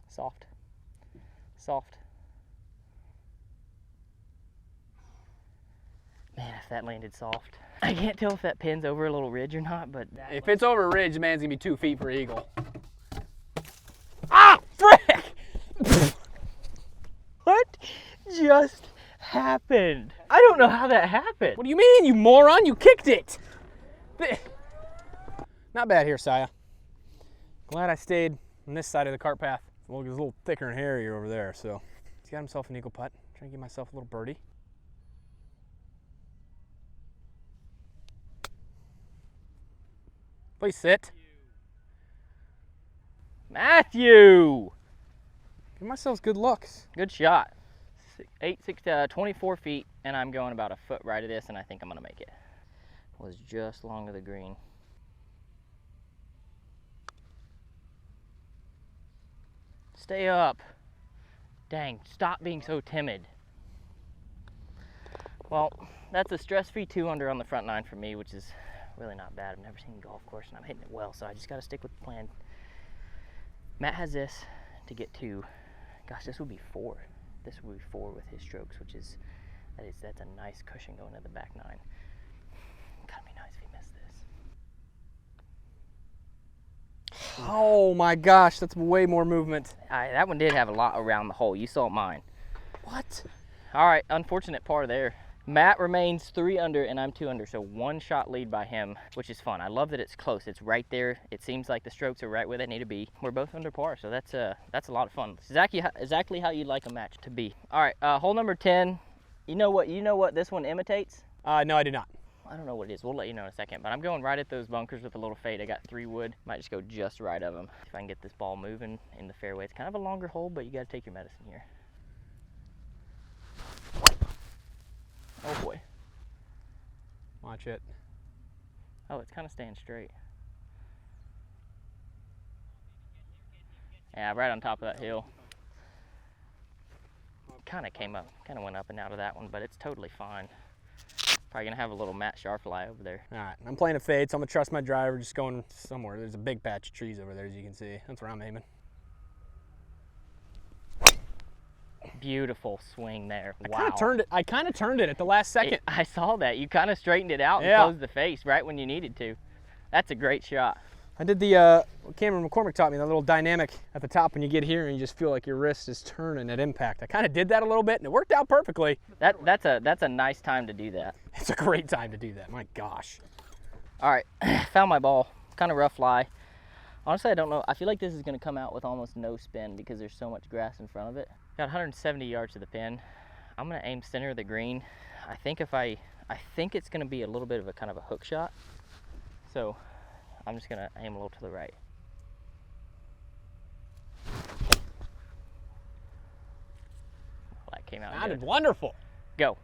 Soft. Soft. Man, if that landed soft. I can't tell if that pin's over a little ridge or not, but if it's over a ridge, the man's gonna be 2 feet for eagle. Ah, frick! What just happened? I don't know how that happened. What do you mean, you moron? You kicked it! Not bad here, Saya. Glad I stayed on this side of the cart path. Well, it's a little thicker and hairier over there, so. He's got himself an eagle putt. Trying to give myself a little birdie. Please sit. Matthew! Give myself good looks. Good shot. 24 feet, and I'm going about a foot right of this, and I think I'm gonna make it. Was just long of the green. Stay up. Dang, stop being so timid. Well, that's a stress-free 2 under on the front 9 for me, which is really not bad. I've never seen a golf course, and I'm hitting it well, so I just gotta stick with the plan. Matt has this to get to, gosh, this would be 4. This would be 4 with his strokes, which is, that's a nice cushion going to the back 9. Gotta be nice if he missed this. Oh my gosh, that's way more movement. That one did have a lot around the hole. You saw mine. What? All right, unfortunate par there. Matt remains 3 under and I'm 2 under, so 1 shot lead by him, which is fun. I love that it's close. It's right there. It seems like the strokes are right where they need to be. We're both under par, so that's a lot of fun. Exactly how you'd like a match to be. All right, hole number 10. You know what this one imitates? No, I do not. I don't know what it is. We'll let you know in a second, but I'm going right at those bunkers with a little fade. I got 3 wood. Might just go just right of them. If I can get this ball moving in the fairway. It's kind of a longer hole, but you got to take your medicine here. Oh boy. Watch it. Oh, it's kind of staying straight. Yeah, right on top of that hill. Kind of came up, kind of went up and out of that one, but it's totally fine. Probably gonna have a little Matt Scharff lie over there. All right, I'm playing a fade, so I'm gonna trust my driver, just going somewhere. There's a big patch of trees over there, as you can see. That's where I'm aiming. Beautiful swing there. Wow. I kind of turned it at the last second. I saw that. You kind of straightened it out and closed the face right when you needed to. That's a great shot. I did the, Cameron McCormick taught me, the little dynamic at the top when you get here and you just feel like your wrist is turning at impact. I kind of did that a little bit and it worked out perfectly. That's a nice time to do that. It's a great time to do that, my gosh. All right, found my ball. Kind of rough lie. Honestly, I don't know. I feel like this is gonna come out with almost no spin because there's so much grass in front of it. Got 170 yards to the pin. I'm gonna aim center of the green. I think it's gonna be a little bit of a kind of a hook shot. So I'm just gonna aim a little to the right. That came out good. Sounded wonderful. Go.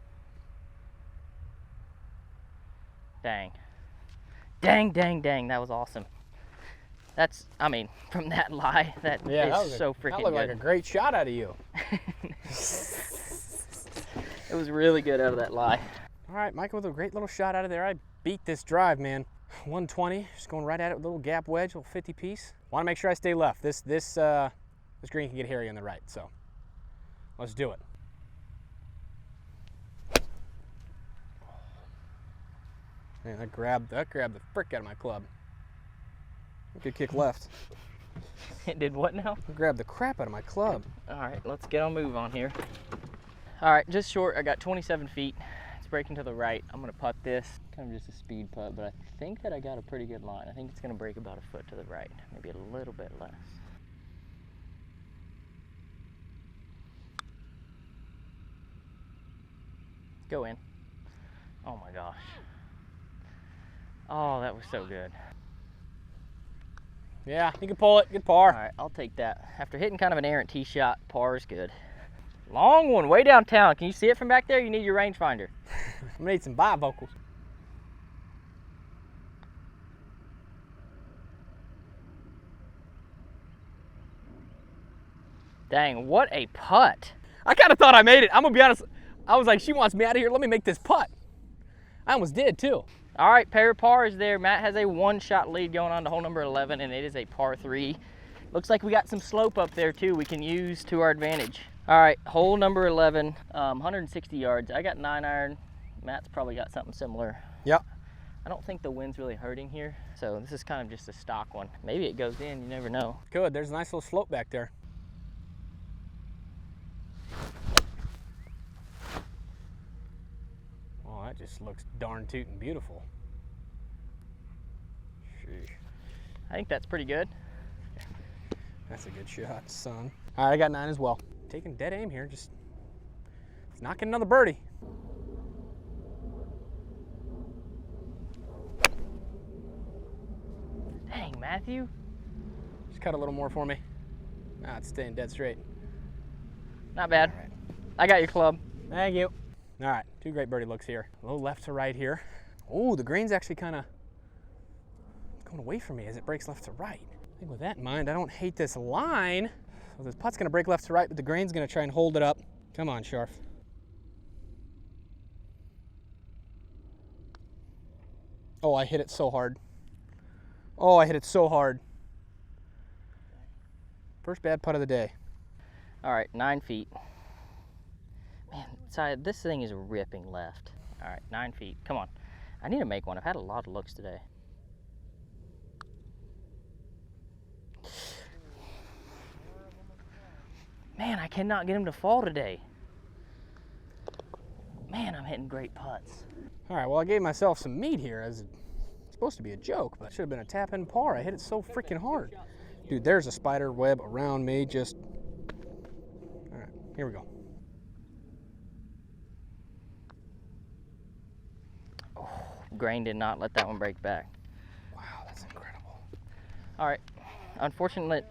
Dang. Dang, dang, dang, that was awesome. That's, I mean, from that lie, that is so freaking good. That looked like a great shot out of you. It was really good out of that lie. All right, Micah with a great little shot out of there. I beat this drive, man. 120, just going right at it with a little gap wedge, a little 50 piece. Want to make sure I stay left. This green can get hairy on the right, so let's do it. Man, that grabbed the frick out of my club. Good kick left. It did what now? It grabbed the crap out of my club. All right, let's get on move on here. All right, just short. I got 27 feet. It's breaking to the right. I'm gonna putt this. Kind of just a speed putt, but I think that I got a pretty good line. I think it's gonna break about a foot to the right, maybe a little bit less. Go in. Oh my gosh. Oh, that was so good. Yeah, you can pull it. Good par. All right, I'll take that. After hitting kind of an errant tee shot, par is good. Long one, way downtown. Can you see it from back there? You need your rangefinder. I'm gonna need some bifocals. Dang, what a putt. I kind of thought I made it. I'm gonna be honest. I was like, she wants me out of here. Let me make this putt. I almost did too. All right, pair of pars there. Matt has a one-shot lead going on to hole number 11, and it is a par 3. Looks like we got some slope up there too we can use to our advantage. All right, hole number 11, 160 yards. I got 9-iron. Matt's probably got something similar. Yep. I don't think the wind's really hurting here, so this is kind of just a stock one. Maybe it goes in, you never know. Good, there's a nice little slope back there. Oh, that just looks darn tootin' beautiful. Sheesh. I think that's pretty good. That's a good shot, son. All right, I got 9 as well. Taking dead aim here, just not getting another birdie. Dang, Matthew. Just cut a little more for me. Ah, it's staying dead straight. Not bad. All right. I got your club. Thank you. All right, 2 great birdie looks here. A little left to right here. Oh, the green's actually kind of going away from me as it breaks left to right. I think with that in mind, I don't hate this line. So this putt's gonna break left to right, but the green's gonna try and hold it up. Come on, Scharff. Oh, I hit it so hard. Oh, I hit it so hard. First bad putt of the day. All right, 9 feet. Man, sorry, this thing is ripping left. All right, 9 feet. Come on. I need to make one. I've had a lot of looks today. Man, I cannot get him to fall today. Man, I'm hitting great putts. All right, well, I gave myself some meat here as it's supposed to be a joke, but it should have been a tap-in par. I hit it so freaking hard. Dude, there's a spider web around me. Just, all right, here we go. Oh, grain did not let that one break back. Wow, that's incredible. All right, unfortunately,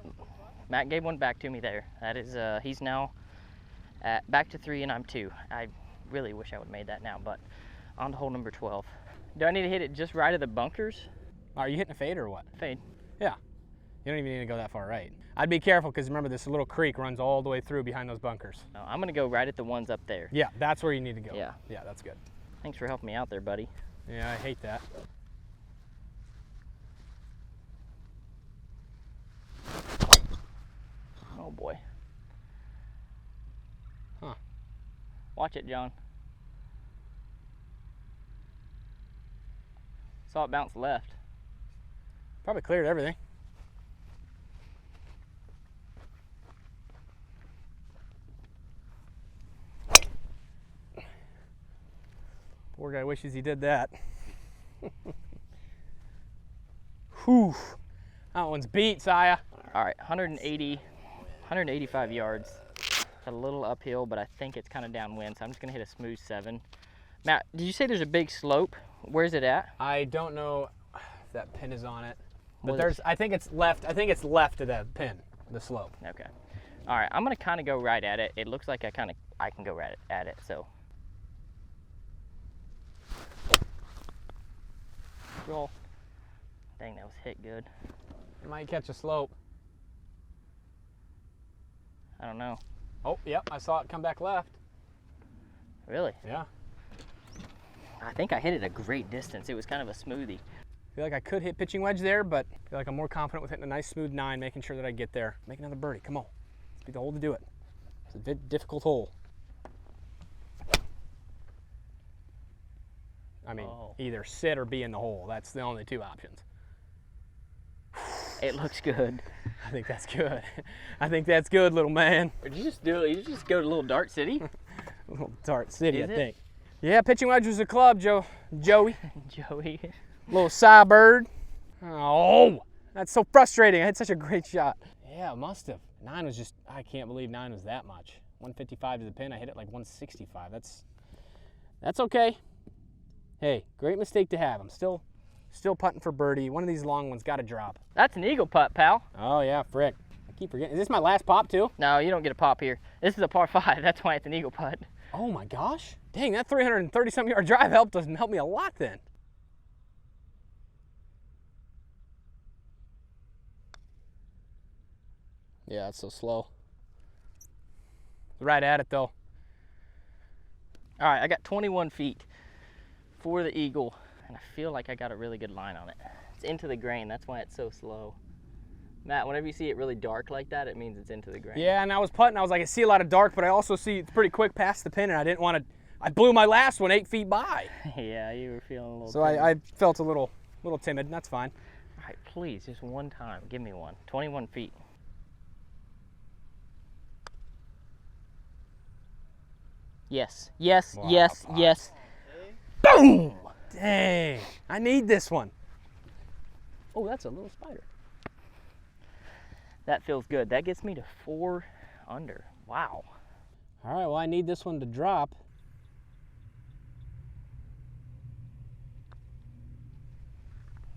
Matt gave one back to me there. That is, he's now back to 3 and I'm 2. I really wish I would have made that now, but on to hole number 12. Do I need to hit it just right of the bunkers? Are you hitting a fade or what? Fade. Yeah. You don't even need to go that far right. I'd be careful because remember this little creek runs all the way through behind those bunkers. No, I'm gonna go right at the ones up there. Yeah, that's where you need to go. Yeah. Yeah, that's good. Thanks for helping me out there, buddy. Yeah, I hate that. Oh boy. Huh. Watch it, John. Saw it bounce left. Probably cleared everything. Poor guy wishes he did that. Whew. That one's beat, Saya. All right, 185 yards. It's a little uphill, but I think it's kind of downwind, so I'm just gonna hit a smooth 7. Matt, did you say there's a big slope? Where's it at? I don't know if that pin is on it, but Well, there's. I think it's left. I think it's left of that pin, the slope. Okay. All right, I'm gonna kind of go right at it. It looks like I can go right at it. So. Roll. Dang, that was hit good. It might catch a slope. I don't know. Oh, yep, I saw it come back left. Really? Yeah. I think I hit it a great distance. It was kind of a smoothie. I feel like I could hit pitching wedge there, but I feel like I'm more confident with hitting a nice smooth 9, making sure that I get there. Make another birdie. Come on. Let's be the hole to do it. It's a difficult hole. I mean, either sit or be in the hole. That's the only 2 options. It looks good. I think that's good. I think that's good, little man. Did you just do it? You just go to Little Dart City? Little Dart City, Is I it? think. Yeah, pitching wedge was a club, Joey. Joey. Little side bird. Oh, that's so frustrating. I had such a great shot. Yeah, it must have. 9 was just, I can't believe 9 was that much. 155 to the pin, I hit it like 165. That's okay. Hey, great mistake to have. I'm still putting for birdie. One of these long ones got to drop. That's an eagle putt, pal. Oh yeah, frick. I keep forgetting. Is this my last pop too? No, you don't get a pop here. This is a par 5. That's why it's an eagle putt. Oh my gosh. Dang, that 330-something yard drive helped me a lot then. Yeah, it's so slow. Right at it though. All right, I got 21 feet for the eagle, and I feel like I got a really good line on it. It's into the grain. That's why it's so slow. Matt, whenever you see it really dark like that, it means it's into the grain. Yeah, and I was putting, I was like, I see a lot of dark, but I also see it's pretty quick past the pin, and I didn't want to, I blew my last one 8 feet by. Yeah, you were feeling a little So I felt a little timid, and that's fine. All right, please, just one time. Give me one. 21 feet. Yes, yes, Wow, yes, Pops. yes. Boom! Dang, I need this one. Oh, that's a little spider. That feels good. That gets me to 4 under. Wow. All right, well, I need this one to drop.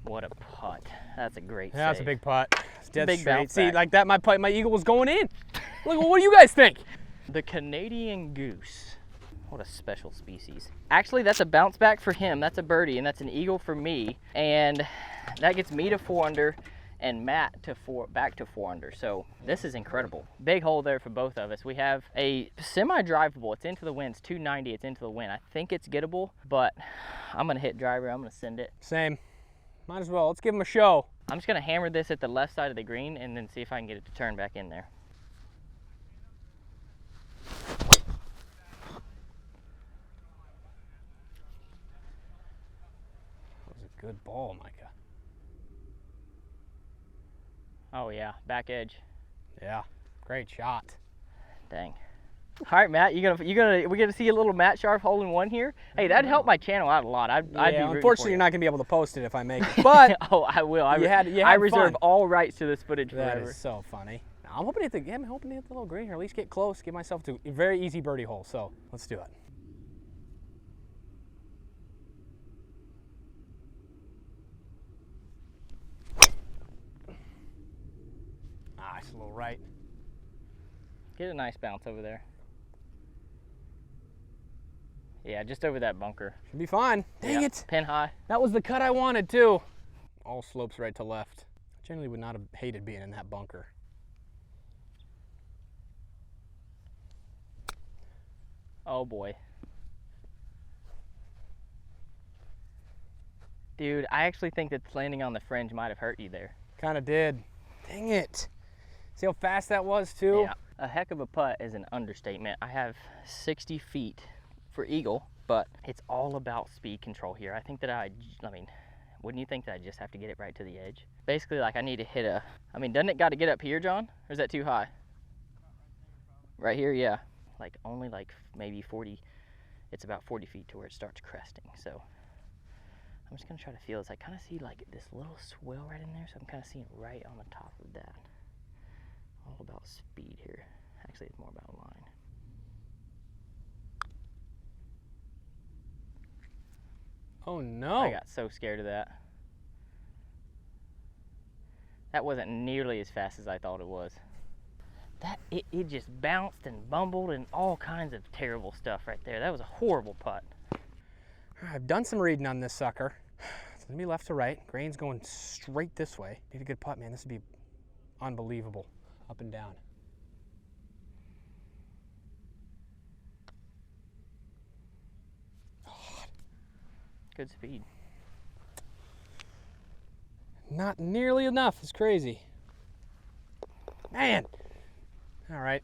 What a putt. That's a great Yeah, that's a save. big putt. It's dead Big straight. bounce See, back. like that, my eagle was going in. Look, what do you guys think? The Canadian goose. What a special species. Actually, that's a bounce back for him. That's a birdie, and that's an eagle for me. And that gets me to 4 under and Matt to back to 4 under. So this is incredible. Big hole there for both of us. We have a semi-drivable. It's into the wind. It's 290. It's into the wind. I think it's gettable, but I'm going to hit driver. I'm going to send it. Same. Might as well. Let's give him a show. I'm just going to hammer this at the left side of the green and then see if I can get it to turn back in there. That was a good ball, Micah. Oh yeah, back edge. Yeah, great shot. Dang. All right, Matt, we're gonna see a little Matt Scharff hole in 1 here. Hey, that'd help my channel out a lot. I'd be rooting unfortunately, for you're you. not gonna be able to post it if I make it. But Oh, I will. I you had reserve fun. all rights to this footage that forever. is so funny. I'm hoping to hit the little green here. At least get close. Give myself to a very easy birdie hole. So let's do it. Nice, a little right. Get a nice bounce over there. Yeah, just over that bunker. Should be fine. Dang Yeah, it. pin high. That was the cut I wanted too. All slopes right to left. Generally would not have hated being in that bunker. Oh boy. Dude, I actually think that landing on the fringe might have hurt you there. Kind of did. Dang it. See how fast that was too? Yeah. A heck of a putt is an understatement. I have 60 feet for eagle, but it's all about speed control here. I think that I mean, wouldn't you think that I just have to get it right to the edge? Basically, like I need to hit a, I mean, doesn't it got to get up here, John? Or is that too high? Right here, yeah. Like only like maybe 40, it's about 40 feet to where it starts cresting. So I'm just gonna try to feel as I kind of see like this little swell right in there. So I'm kind of seeing right on the top of that. All about speed here. Actually, it's more about line. Oh no. I got so scared of that. That wasn't nearly as fast as I thought it was. That it just bounced and bumbled and all kinds of terrible stuff right there. That was a horrible putt. I've done some reading on this sucker. It's gonna be left to right. Grain's going straight this way. Need a good putt, man. This would be unbelievable. Up and down. Good speed. Not nearly enough. It's crazy. Man. All right.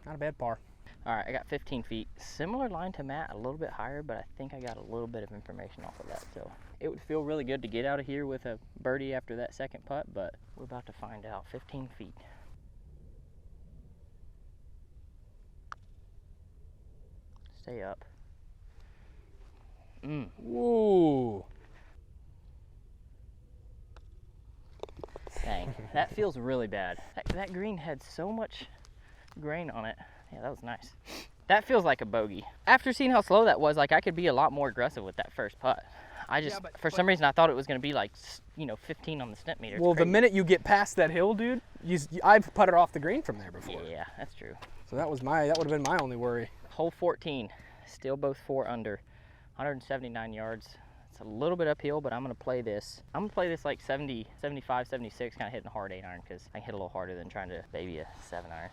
Not a bad par. All right, I got 15 feet. Similar line to Matt, a little bit higher, but I think I got a little bit of information off of that. So it would feel really good to get out of here with a birdie after that second putt, but we're about to find out. 15 feet. Stay up. Ooh. Dang, that feels really bad. That green had so much grain on it. Yeah, that was nice. That feels like a bogey. After seeing how slow that was, like I could be a lot more aggressive with that first putt. I just, for some reason, I thought it was gonna be like, 15 on the snip meter. Well, the minute you get past that hill, dude, I've putted off the green from there before. Yeah, that's true. So that would have been my only worry. Hole 14, still both 4 under, 179 yards. It's a little bit uphill, but I'm gonna play this. I'm gonna play this like 70, 75, 76, kind of hitting a hard 8-iron because I can hit a little harder than trying to baby a 7-iron.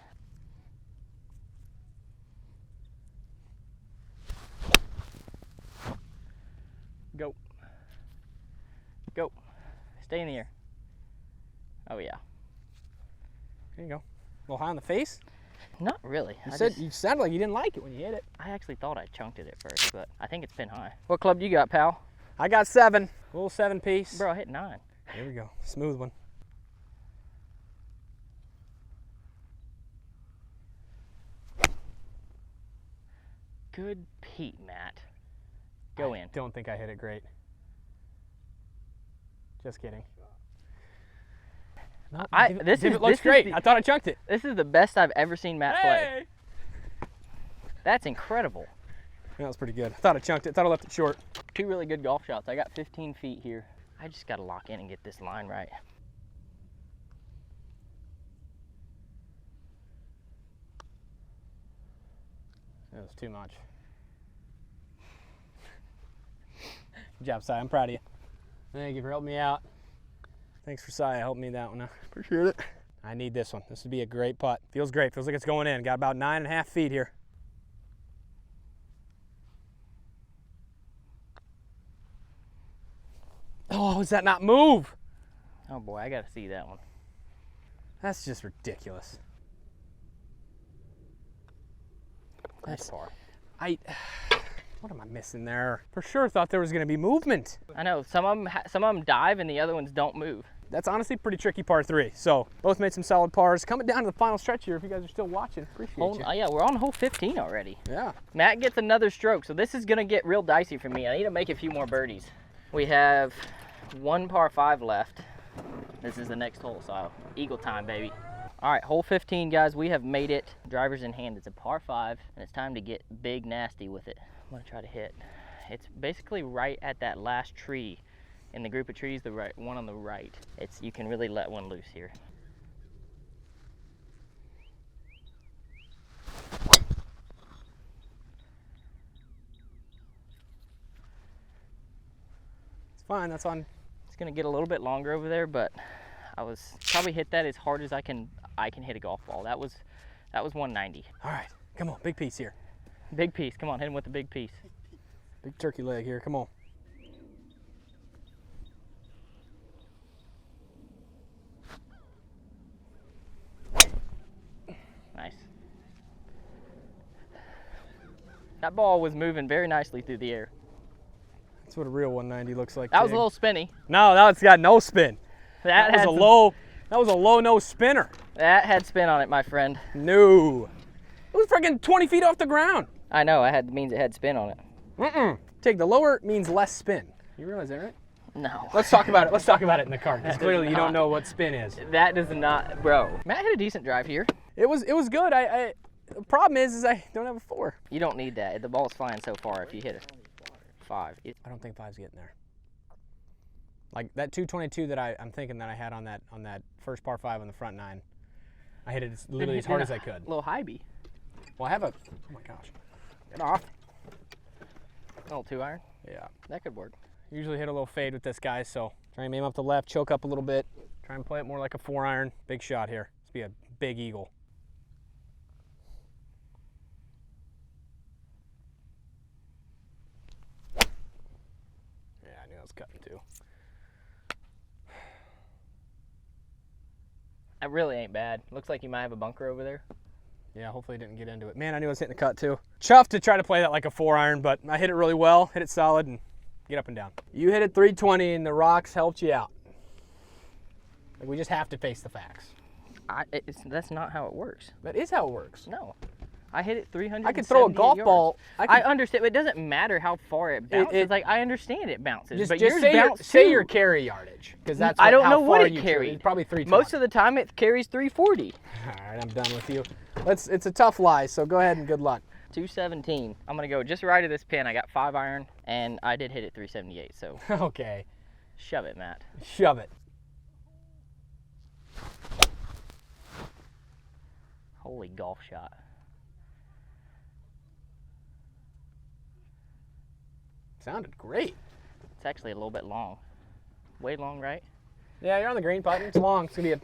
Go. Go. Stay in the air. Oh yeah. There you go. A little high on the face? Not really. You sounded like you didn't like it when you hit it. I actually thought I chunked it at first, but I think it's been high. What club do you got, pal? I got 7. A little 7-piece. Bro, I hit 9. Here we go. Smooth one. Good Pete, Matt. Go in. Don't think I hit it great. Just kidding. No, it looks great. I thought I chunked it. This is the best I've ever seen Matt play. That's incredible. That was pretty good. I thought I chunked it. Thought I left it short. 2 really good golf shots. I got 15 feet here. I just got to lock in and get this line right. That was too much. Good job, Si. I'm proud of you. Thank you for helping me out. Thanks for Si helping me that one. I appreciate it. I need this one. This would be a great putt. Feels great. Feels like it's going in. Got about 9.5 feet here. Oh, does that not move? Oh boy, I got to see that one. That's just ridiculous. That's far. What am I missing there? For sure thought there was going to be movement. I know, some of them dive and the other ones don't move. That's honestly pretty tricky par 3. So both made some solid pars. Coming down to the final stretch here, if you guys are still watching, appreciate you. Yeah, we're on hole 15 already. Yeah. Matt gets another stroke, so this is gonna get real dicey for me. I need to make a few more birdies. We have 1 par 5 left. This is the next hole, so eagle time, baby. All right, hole 15, guys, we have made it. Driver's in hand. It's a par 5, and it's time to get big nasty with it. I'm gonna try to hit. It's basically right at that last tree in the group of trees, the right one on the right. You can really let one loose here. It's fine. That's on. It's gonna get a little bit longer over there, but I was probably hit that as hard as I can hit a golf ball. That was 190. All right, come on, big piece here. Big piece. Come on, hit him with the big piece. Big turkey leg here, come on. Nice. That ball was moving very nicely through the air. That's what a real 190 looks like. That was a Tig. little spinny. No, that one's got no spin. That was a low no spinner. That had spin on it, my friend. No. It was freaking 20 feet off the ground. I know, means it had spin on it. Tig, the lower means less spin. You realize that, right? No. Let's talk about it. Let's talk about it in the car, because clearly you don't know what spin is. That does not, bro. Matt hit a decent drive here. It was good. The problem is I don't have a 4. You don't need that. The ball's flying so far if you hit it. 5. I don't think 5's getting there. Like that 222 that I'm thinking that I had on that first par 5 on the front 9. I hit it literally as hard as I could. A little high B. Well, I have oh my gosh. Get off. A little 2-iron. Yeah. That could work. Usually hit a little fade with this guy, so try and aim up the left, choke up a little bit, try and play it more like a 4-iron. Big shot here. Let's be a big eagle. Yeah, I knew I was cutting too. That really ain't bad. Looks like you might have a bunker over there. Yeah, hopefully I didn't get into it. Man, I knew I was hitting the cut too. Chuffed to try to play that like a 4-iron, but I hit it really well, hit it solid, and get up and down. You hit it 320 and the rocks helped you out. Like, we just have to face the facts. That's not how it works. That is how it works. No. I hit it 300. I could throw a golf ball. I understand, but it doesn't matter how far it bounces. Like, I understand it bounces, but yours bounces say too. your carry yardage, because that's I don't know how what far it you carried. It's probably 320. Most of the time, it carries 340. All right, I'm done with you. It's a tough lie, so go ahead and good luck. 217. I'm gonna go just right of this pin. I got 5-iron, and I did hit it 378. So Okay. shove it, Matt. Shove it. Holy golf shot. Sounded great. It's actually a little bit long. Way long, right? Yeah, you're on the green putt. It's long. It's gonna be a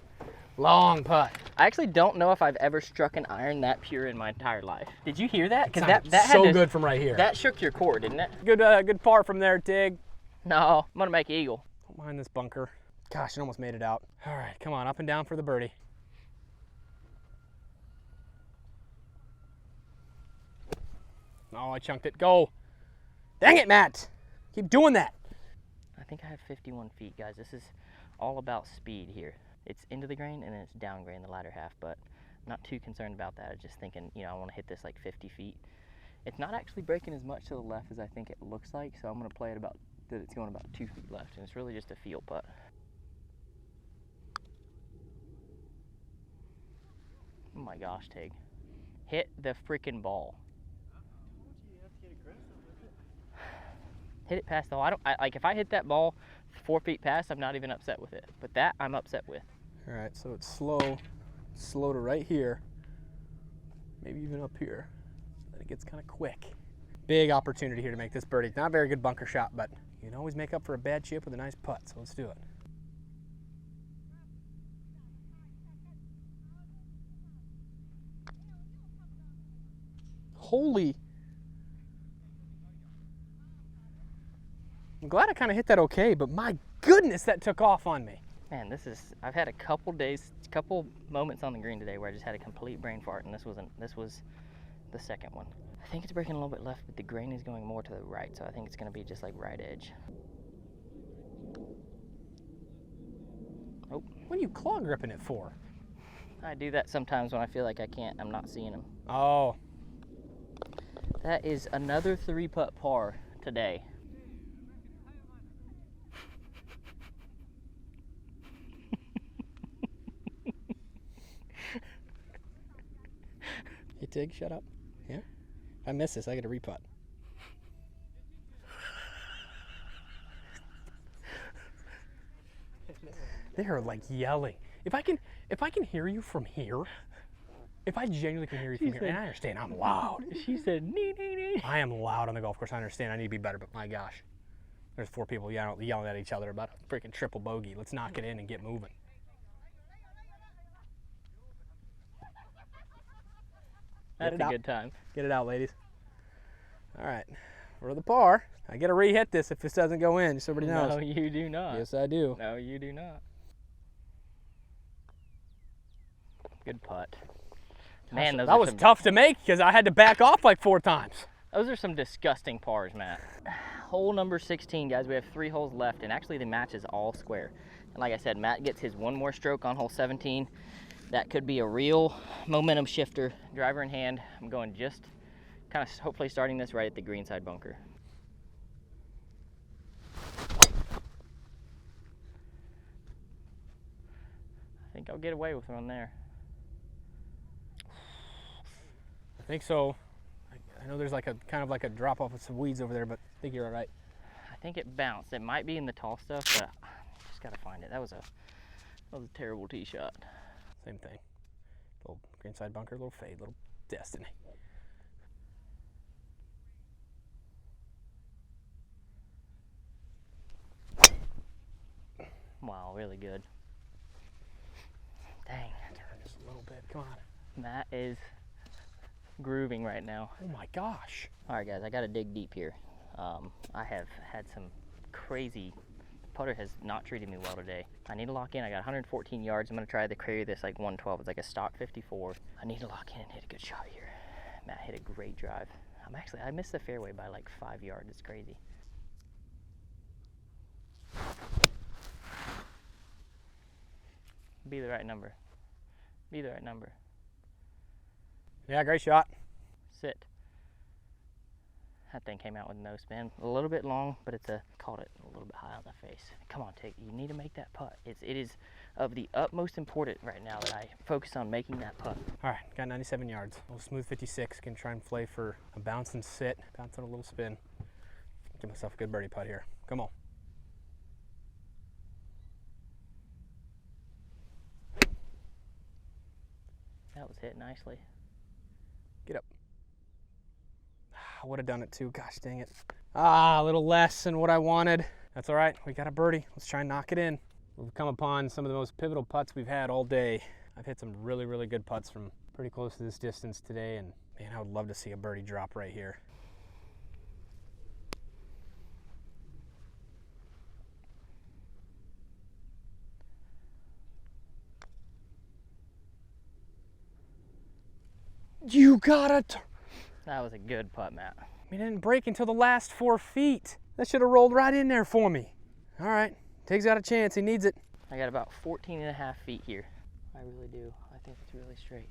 long putt. I actually don't know if I've ever struck an iron that pure in my entire life. Did you hear that? Because that so had good from right here. That shook your core, didn't it? Good par from there, Tig. No, I'm gonna make eagle. Don't mind this bunker. Gosh, it almost made it out. All right, come on, up and down for the birdie. Oh, I chunked it. Go. Dang it, Matt. Keep doing that. I think I have 51 feet, guys. This is all about speed here. It's into the grain and then it's down grain the latter half, but I'm not too concerned about that. I'm just thinking, I want to hit this like 50 feet. It's not actually breaking as much to the left as I think it looks like, so I'm going to play it about that it's going about 2 feet left, and it's really just a feel putt. Oh my gosh, Tig. Hit the freaking ball. Hit it past the hole. Like if I hit that ball 4 feet past, I'm not even upset with it. But that I'm upset with. All right, so it's slow to right here, maybe even up here. Then it gets kind of quick. Big opportunity here to make this birdie. Not a very good bunker shot, but you can always make up for a bad chip with a nice putt, so let's do it. Holy. I'm glad I kind of hit that okay, but my goodness, that took off on me. Man, I've had a couple moments on the green today where I just had a complete brain fart, and this was the second one. I think it's breaking a little bit left, but the grain is going more to the right, so I think it's going to be just like right edge. Oh. What are you claw gripping it for? I do that sometimes when I feel like I'm not seeing them. Oh. That is another 3-putt par today. Hey, Tig, shut up. Yeah? If I miss this, I get a re-putt. They are like yelling. If I can hear you from here, if I genuinely can hear you from here, and I understand I'm loud. She said, nee, nee, nee. I am loud on the golf course. I understand I need to be better, but my gosh. There's 4 people yelling at each other about a freaking triple bogey. Let's knock it in and get moving. Had That's it a out. good time. Get it out, ladies. All right, for the par. I get to re-hit this if this doesn't go in, just so everybody knows. No, you do not. Yes, I do. No, you do not. Good putt. Man, those that are was some, tough to make because I had to back off like 4 times. Those are some disgusting pars, Matt. Hole number 16, guys. We have 3 holes left, and actually the match is all square. And like I said, Matt gets his 1 more stroke on hole 17. That could be a real momentum shifter. Driver in hand. I'm going just kind of hopefully starting this right at the greenside bunker. I think I'll get away with one there. I think so. I know there's like a kind of like a drop off with some weeds over there, but I think you're all right. I think it bounced. It might be in the tall stuff, but I just gotta find it. That was a terrible tee shot. Same thing. Little greenside bunker, little fade, little destiny. Wow, really good. Dang. Turn just a little bit. Come on. Matt is grooving right now. Oh my gosh. All right, guys, I got to dig deep here. I have had some crazy, putter has not treated me well today. I need to lock in. I got 114 yards. I'm going to try to carry this like 112. It's like a stock 54. I need to lock in and hit a good shot here. Matt hit a great drive. I missed the fairway by like 5 yards. It's crazy. Be the right number. Be the right number. Yeah, great shot. Sit. That thing came out with no spin. A little bit long, but caught it a little bit high on the face. Come on, you need to make that putt. It is of the utmost importance right now that I focus on making that putt. All right, got 97 yards. A little smooth 56. Can try and play for a bounce and sit. Bounce on a little spin. Give myself a good birdie putt here. Come on. That was hit nicely. Get up. I would have done it too. Gosh dang it. A little less than what I wanted. That's all right. We got a birdie. Let's try and knock it in. We've come upon some of the most pivotal putts we've had all day. I've hit some really, really good putts from pretty close to this distance today, and man, I would love to see a birdie drop right here. You gotta That was a good putt, Matt. It didn't break until the last 4 feet. That should have rolled right in there for me. All right, Tig's got a chance. He needs it. I got about 14 and a half feet here. I really do. I think it's really straight.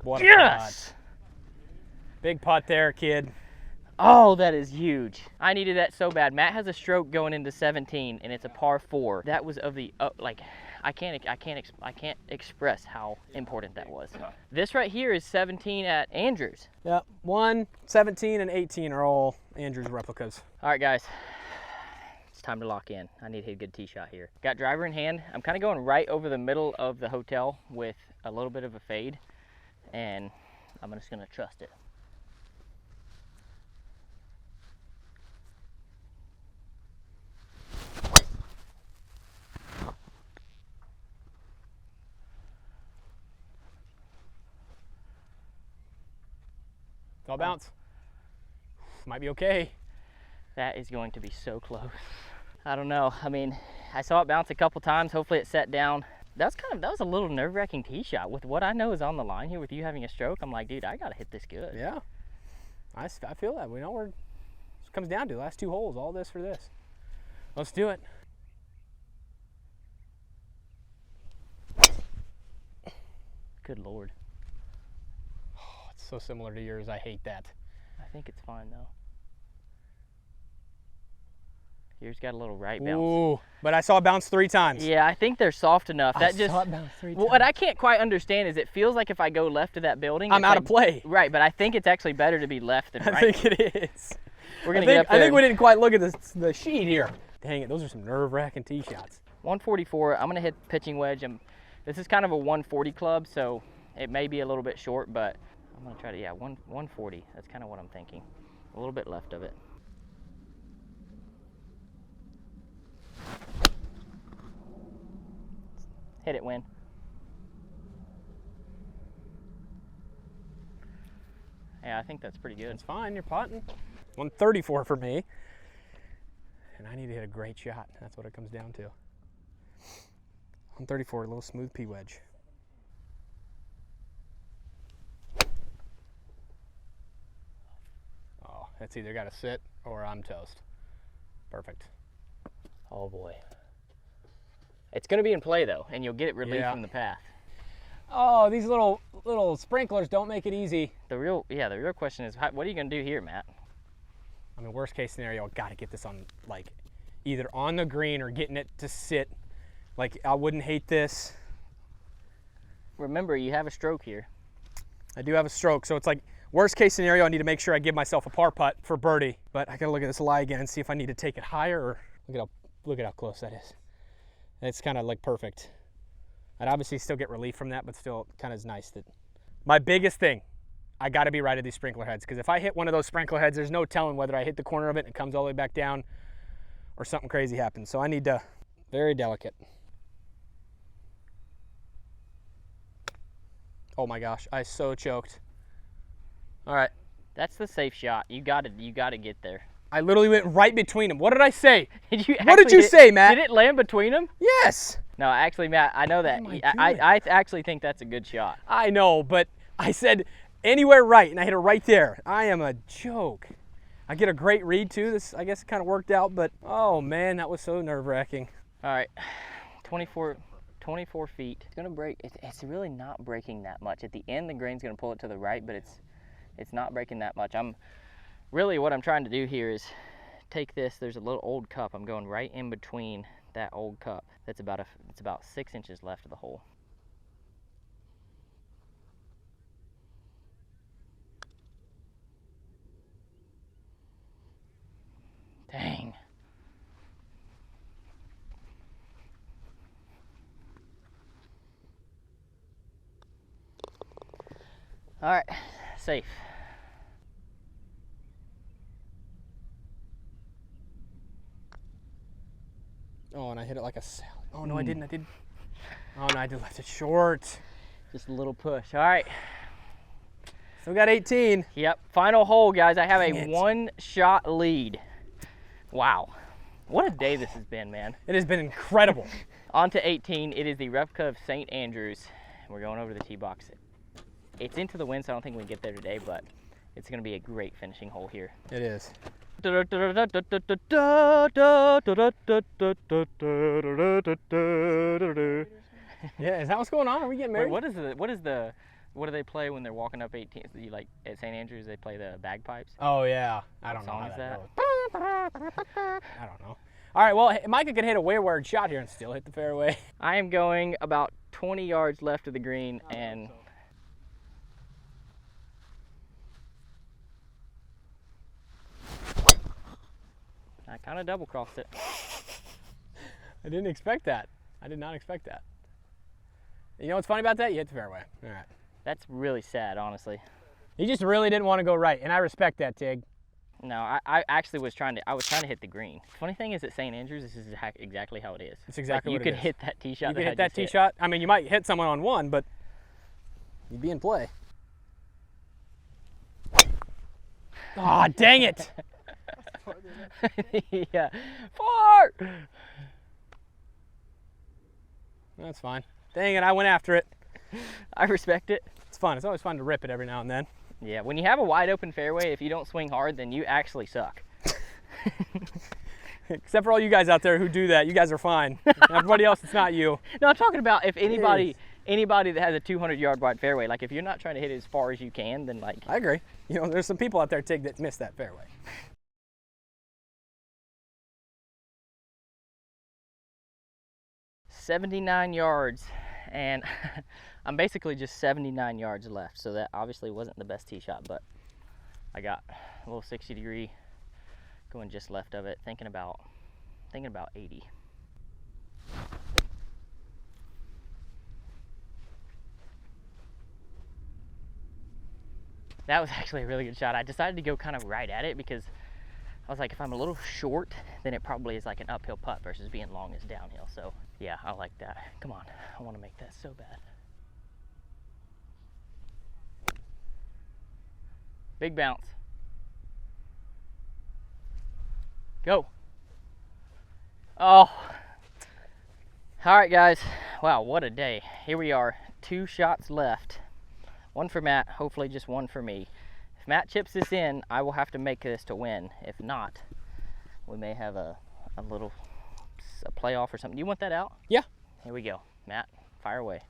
What a Yes! putt. Big putt there, kid. Oh, that is huge. I needed that so bad. Matt has a stroke going into 17, and it's a par 4. That was of the I can't express how important that was. This right here is 17 at Andrews. Yep, 1, 17, and 18 are all Andrews replicas. All right, guys. It's time to lock in. I need to hit a good tee shot here. Got driver in hand. I'm kind of going right over the middle of the hotel with a little bit of a fade, and I'm just going to trust it. It's all bounce. Might be okay. That is going to be so close. I don't know. I mean, I saw it bounce a couple times. Hopefully it set down. That was a little nerve-wracking tee shot. With what I know is on the line here with you having a stroke, I'm like, dude, I got to hit this good. Yeah, I feel that. We know where it comes down to. Last 2 holes, all this for this. Let's do it. Good Lord. Oh, it's so similar to yours. I hate that. I think it's fine though. Yours got a little right bounce. Ooh, but I saw it bounce 3 times. Yeah, I think they're soft enough. I saw it bounce 3 times. What I can't quite understand is it feels like if I go left of that building, I'm it's out like, of play. Right, but I think it's actually better to be left than right. I think it is. We're gonna get up there. I think we didn't quite look at the sheet here. Dang it, those are some nerve-wracking tee shots. 144. I'm gonna hit pitching wedge. This is kind of a 140 club, so it may be a little bit short, but I'm gonna try to 140. That's kind of what I'm thinking. A little bit left of it. Hit it, Win. think that's pretty good. It's fine, you're putting. 134 for me. And I need to hit a great shot. That's what it comes down to. 134, a little smooth P wedge. Oh, it's either got to sit or I'm toast. Perfect. Oh boy. It's going to be in play though, and you'll get relief Yeah. from the path. Oh, these little sprinklers don't make it easy. The real question is, what are you going to do here, Matt? I mean, worst case scenario, I got to get this on, like, either on the green or getting it to sit. Like, I wouldn't hate this. Remember, you have a stroke here. I do have a stroke, so it's like, worst case scenario, I need to make sure I give myself a par putt for birdie. But I got to look at this lie again and see if I need to take it higher or look at how close that is. It's kind of like perfect. I'd obviously still get relief from that, but still kind of is nice that. My biggest thing, I got to be right at these sprinkler heads, because if I hit one of those sprinkler heads, there's no telling whether I hit the corner of it and it comes all the way back down or something crazy happens. So I need to, very delicate. Oh my gosh, I so choked. All right. That's the safe shot. You got to get there. I literally went right between them. What did I say? Did you What did you say, Matt? Did it land between them? Yes. No, actually, Matt, I know that. Oh my I actually think that's a good shot. I know, but I said anywhere right, and I hit it right there. I am a joke. I get a great read too. This, I guess, kind of worked out, but oh man, that was so nerve-wracking. All right, 24 feet. It's gonna break. It's really not breaking that much. At the end, the grain's gonna pull it to the right, but it's not breaking that much. What I'm trying to do here is take this. There's a little old cup. I'm going right in between that old cup. It's about 6 inches left of the hole. Dang. All right, safe. Oh, and I hit it like a salad. Oh no, I didn't. Oh no, I did left it short. Just a little push. All right. Still got 18. Yep. Final hole, guys. I have Dang a it. 1-shot lead. Wow. What a day this has been, man. It has been incredible. On to 18. It is the replica of St. Andrews. We're going over to the tee box. It's into the wind, so I don't think we can get there today, but it's going to be a great finishing hole here. It is. Yeah, is that what's going on? Are we getting married? Wait, what do they play when they're walking up 18? Like at St. Andrews, they play the bagpipes. Oh yeah, I don't know song how is that that? goes. I don't know. All right, well, Micah could hit a wayward shot here and still hit the fairway. I am going about 20 yards left of the green, and I kind of double crossed it. I didn't expect that. I did not expect that. You know what's funny about that? You hit the fairway. All right. That's really sad, honestly. He just really didn't want to go right, and I respect that, Tig. No, I actually was trying to hit the green. Funny thing is at St. Andrews, this is exactly how it is. It's exactly like what you it could is. hit that tee shot. You could hit that tee shot. I mean, you might hit someone on one, but you'd be in play. Aw, oh, dang it! Yeah, 4. That's fine. Dang it, I went after it. I respect it. It's fun. It's always fun to rip it every now and then. Yeah, when you have a wide open fairway, if you don't swing hard, then you actually suck. Except for all you guys out there who do that. You guys are fine. Everybody else, it's not you. No, I'm talking about if anybody that has a 200-yard wide fairway, like if you're not trying to hit it as far as you can, then like. I agree. You know, there's some people out there, Tig, that miss that fairway. "79 yards, and I'm basically just 79 yards left, so that obviously wasn't the best tee shot, but I got a little 60-degree going just left of it, thinking about 80. That was actually a really good shot. I decided to go kind of right at it because I was like, if I'm a little short, then it probably is like an uphill putt versus being long as downhill. So yeah, I like that. Come on, I want to make that so bad. Big bounce. Go. Oh. All right, guys. Wow, what a day. Here we are. 2 shots left. 1 for Matt, hopefully just 1 for me. If Matt chips this in, I will have to make this to win. If not, we may have a playoff or something. You want that out? Yeah. Here we go. Matt, fire away.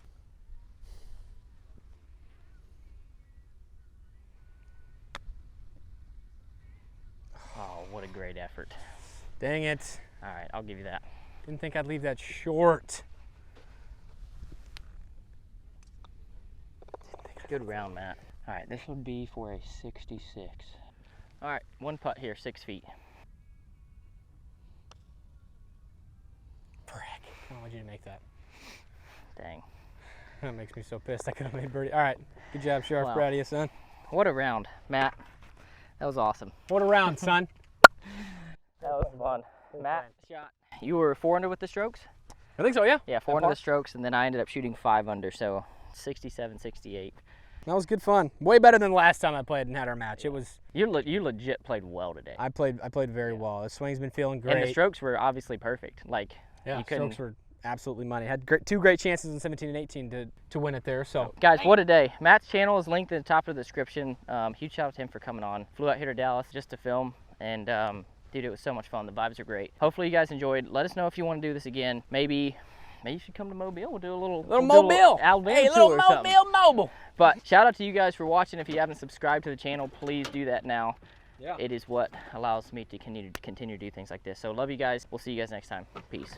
Oh, what a great effort. Dang it. All right, I'll give you that. Didn't think I'd leave that short. Good round, Matt. All right, this would be for a 66. All right, 1 putt here, 6 feet. Frick. I wanted you to make that. Dang. That makes me so pissed. I could have made birdie. All right. Good job, Scharff. Wow. Proud of you, son. What a round, Matt. That was awesome. What a round, son. That was fun. Matt, shot. You were 4 under with the strokes? I think so, yeah. Yeah, 4 under the strokes, and then I ended up shooting 5 under, so 67, 68. That was good fun. Way better than the last time I played and had our match. It was. You legit played well today. I played very well. The swing's been feeling great. And the strokes were obviously perfect. Like, yeah, you couldn't. strokes were absolutely money. Had 2 great chances in 17 and 18 to win it there. So guys, what a day. Matt's channel is linked in the top of the description. Huge shout out to him for coming on. Flew out here to Dallas just to film, and dude, it was so much fun. The vibes are great. Hopefully you guys enjoyed. Let us know if you want to do this again. Maybe you should come to Mobile. We'll do a little Mobile. Alabama hey, tour little or Mobile something. mobile. But shout out to you guys for watching. If you haven't subscribed to the channel, please do that now. Yeah. It is what allows me to continue to do things like this. So love you guys. We'll see you guys next time. Peace.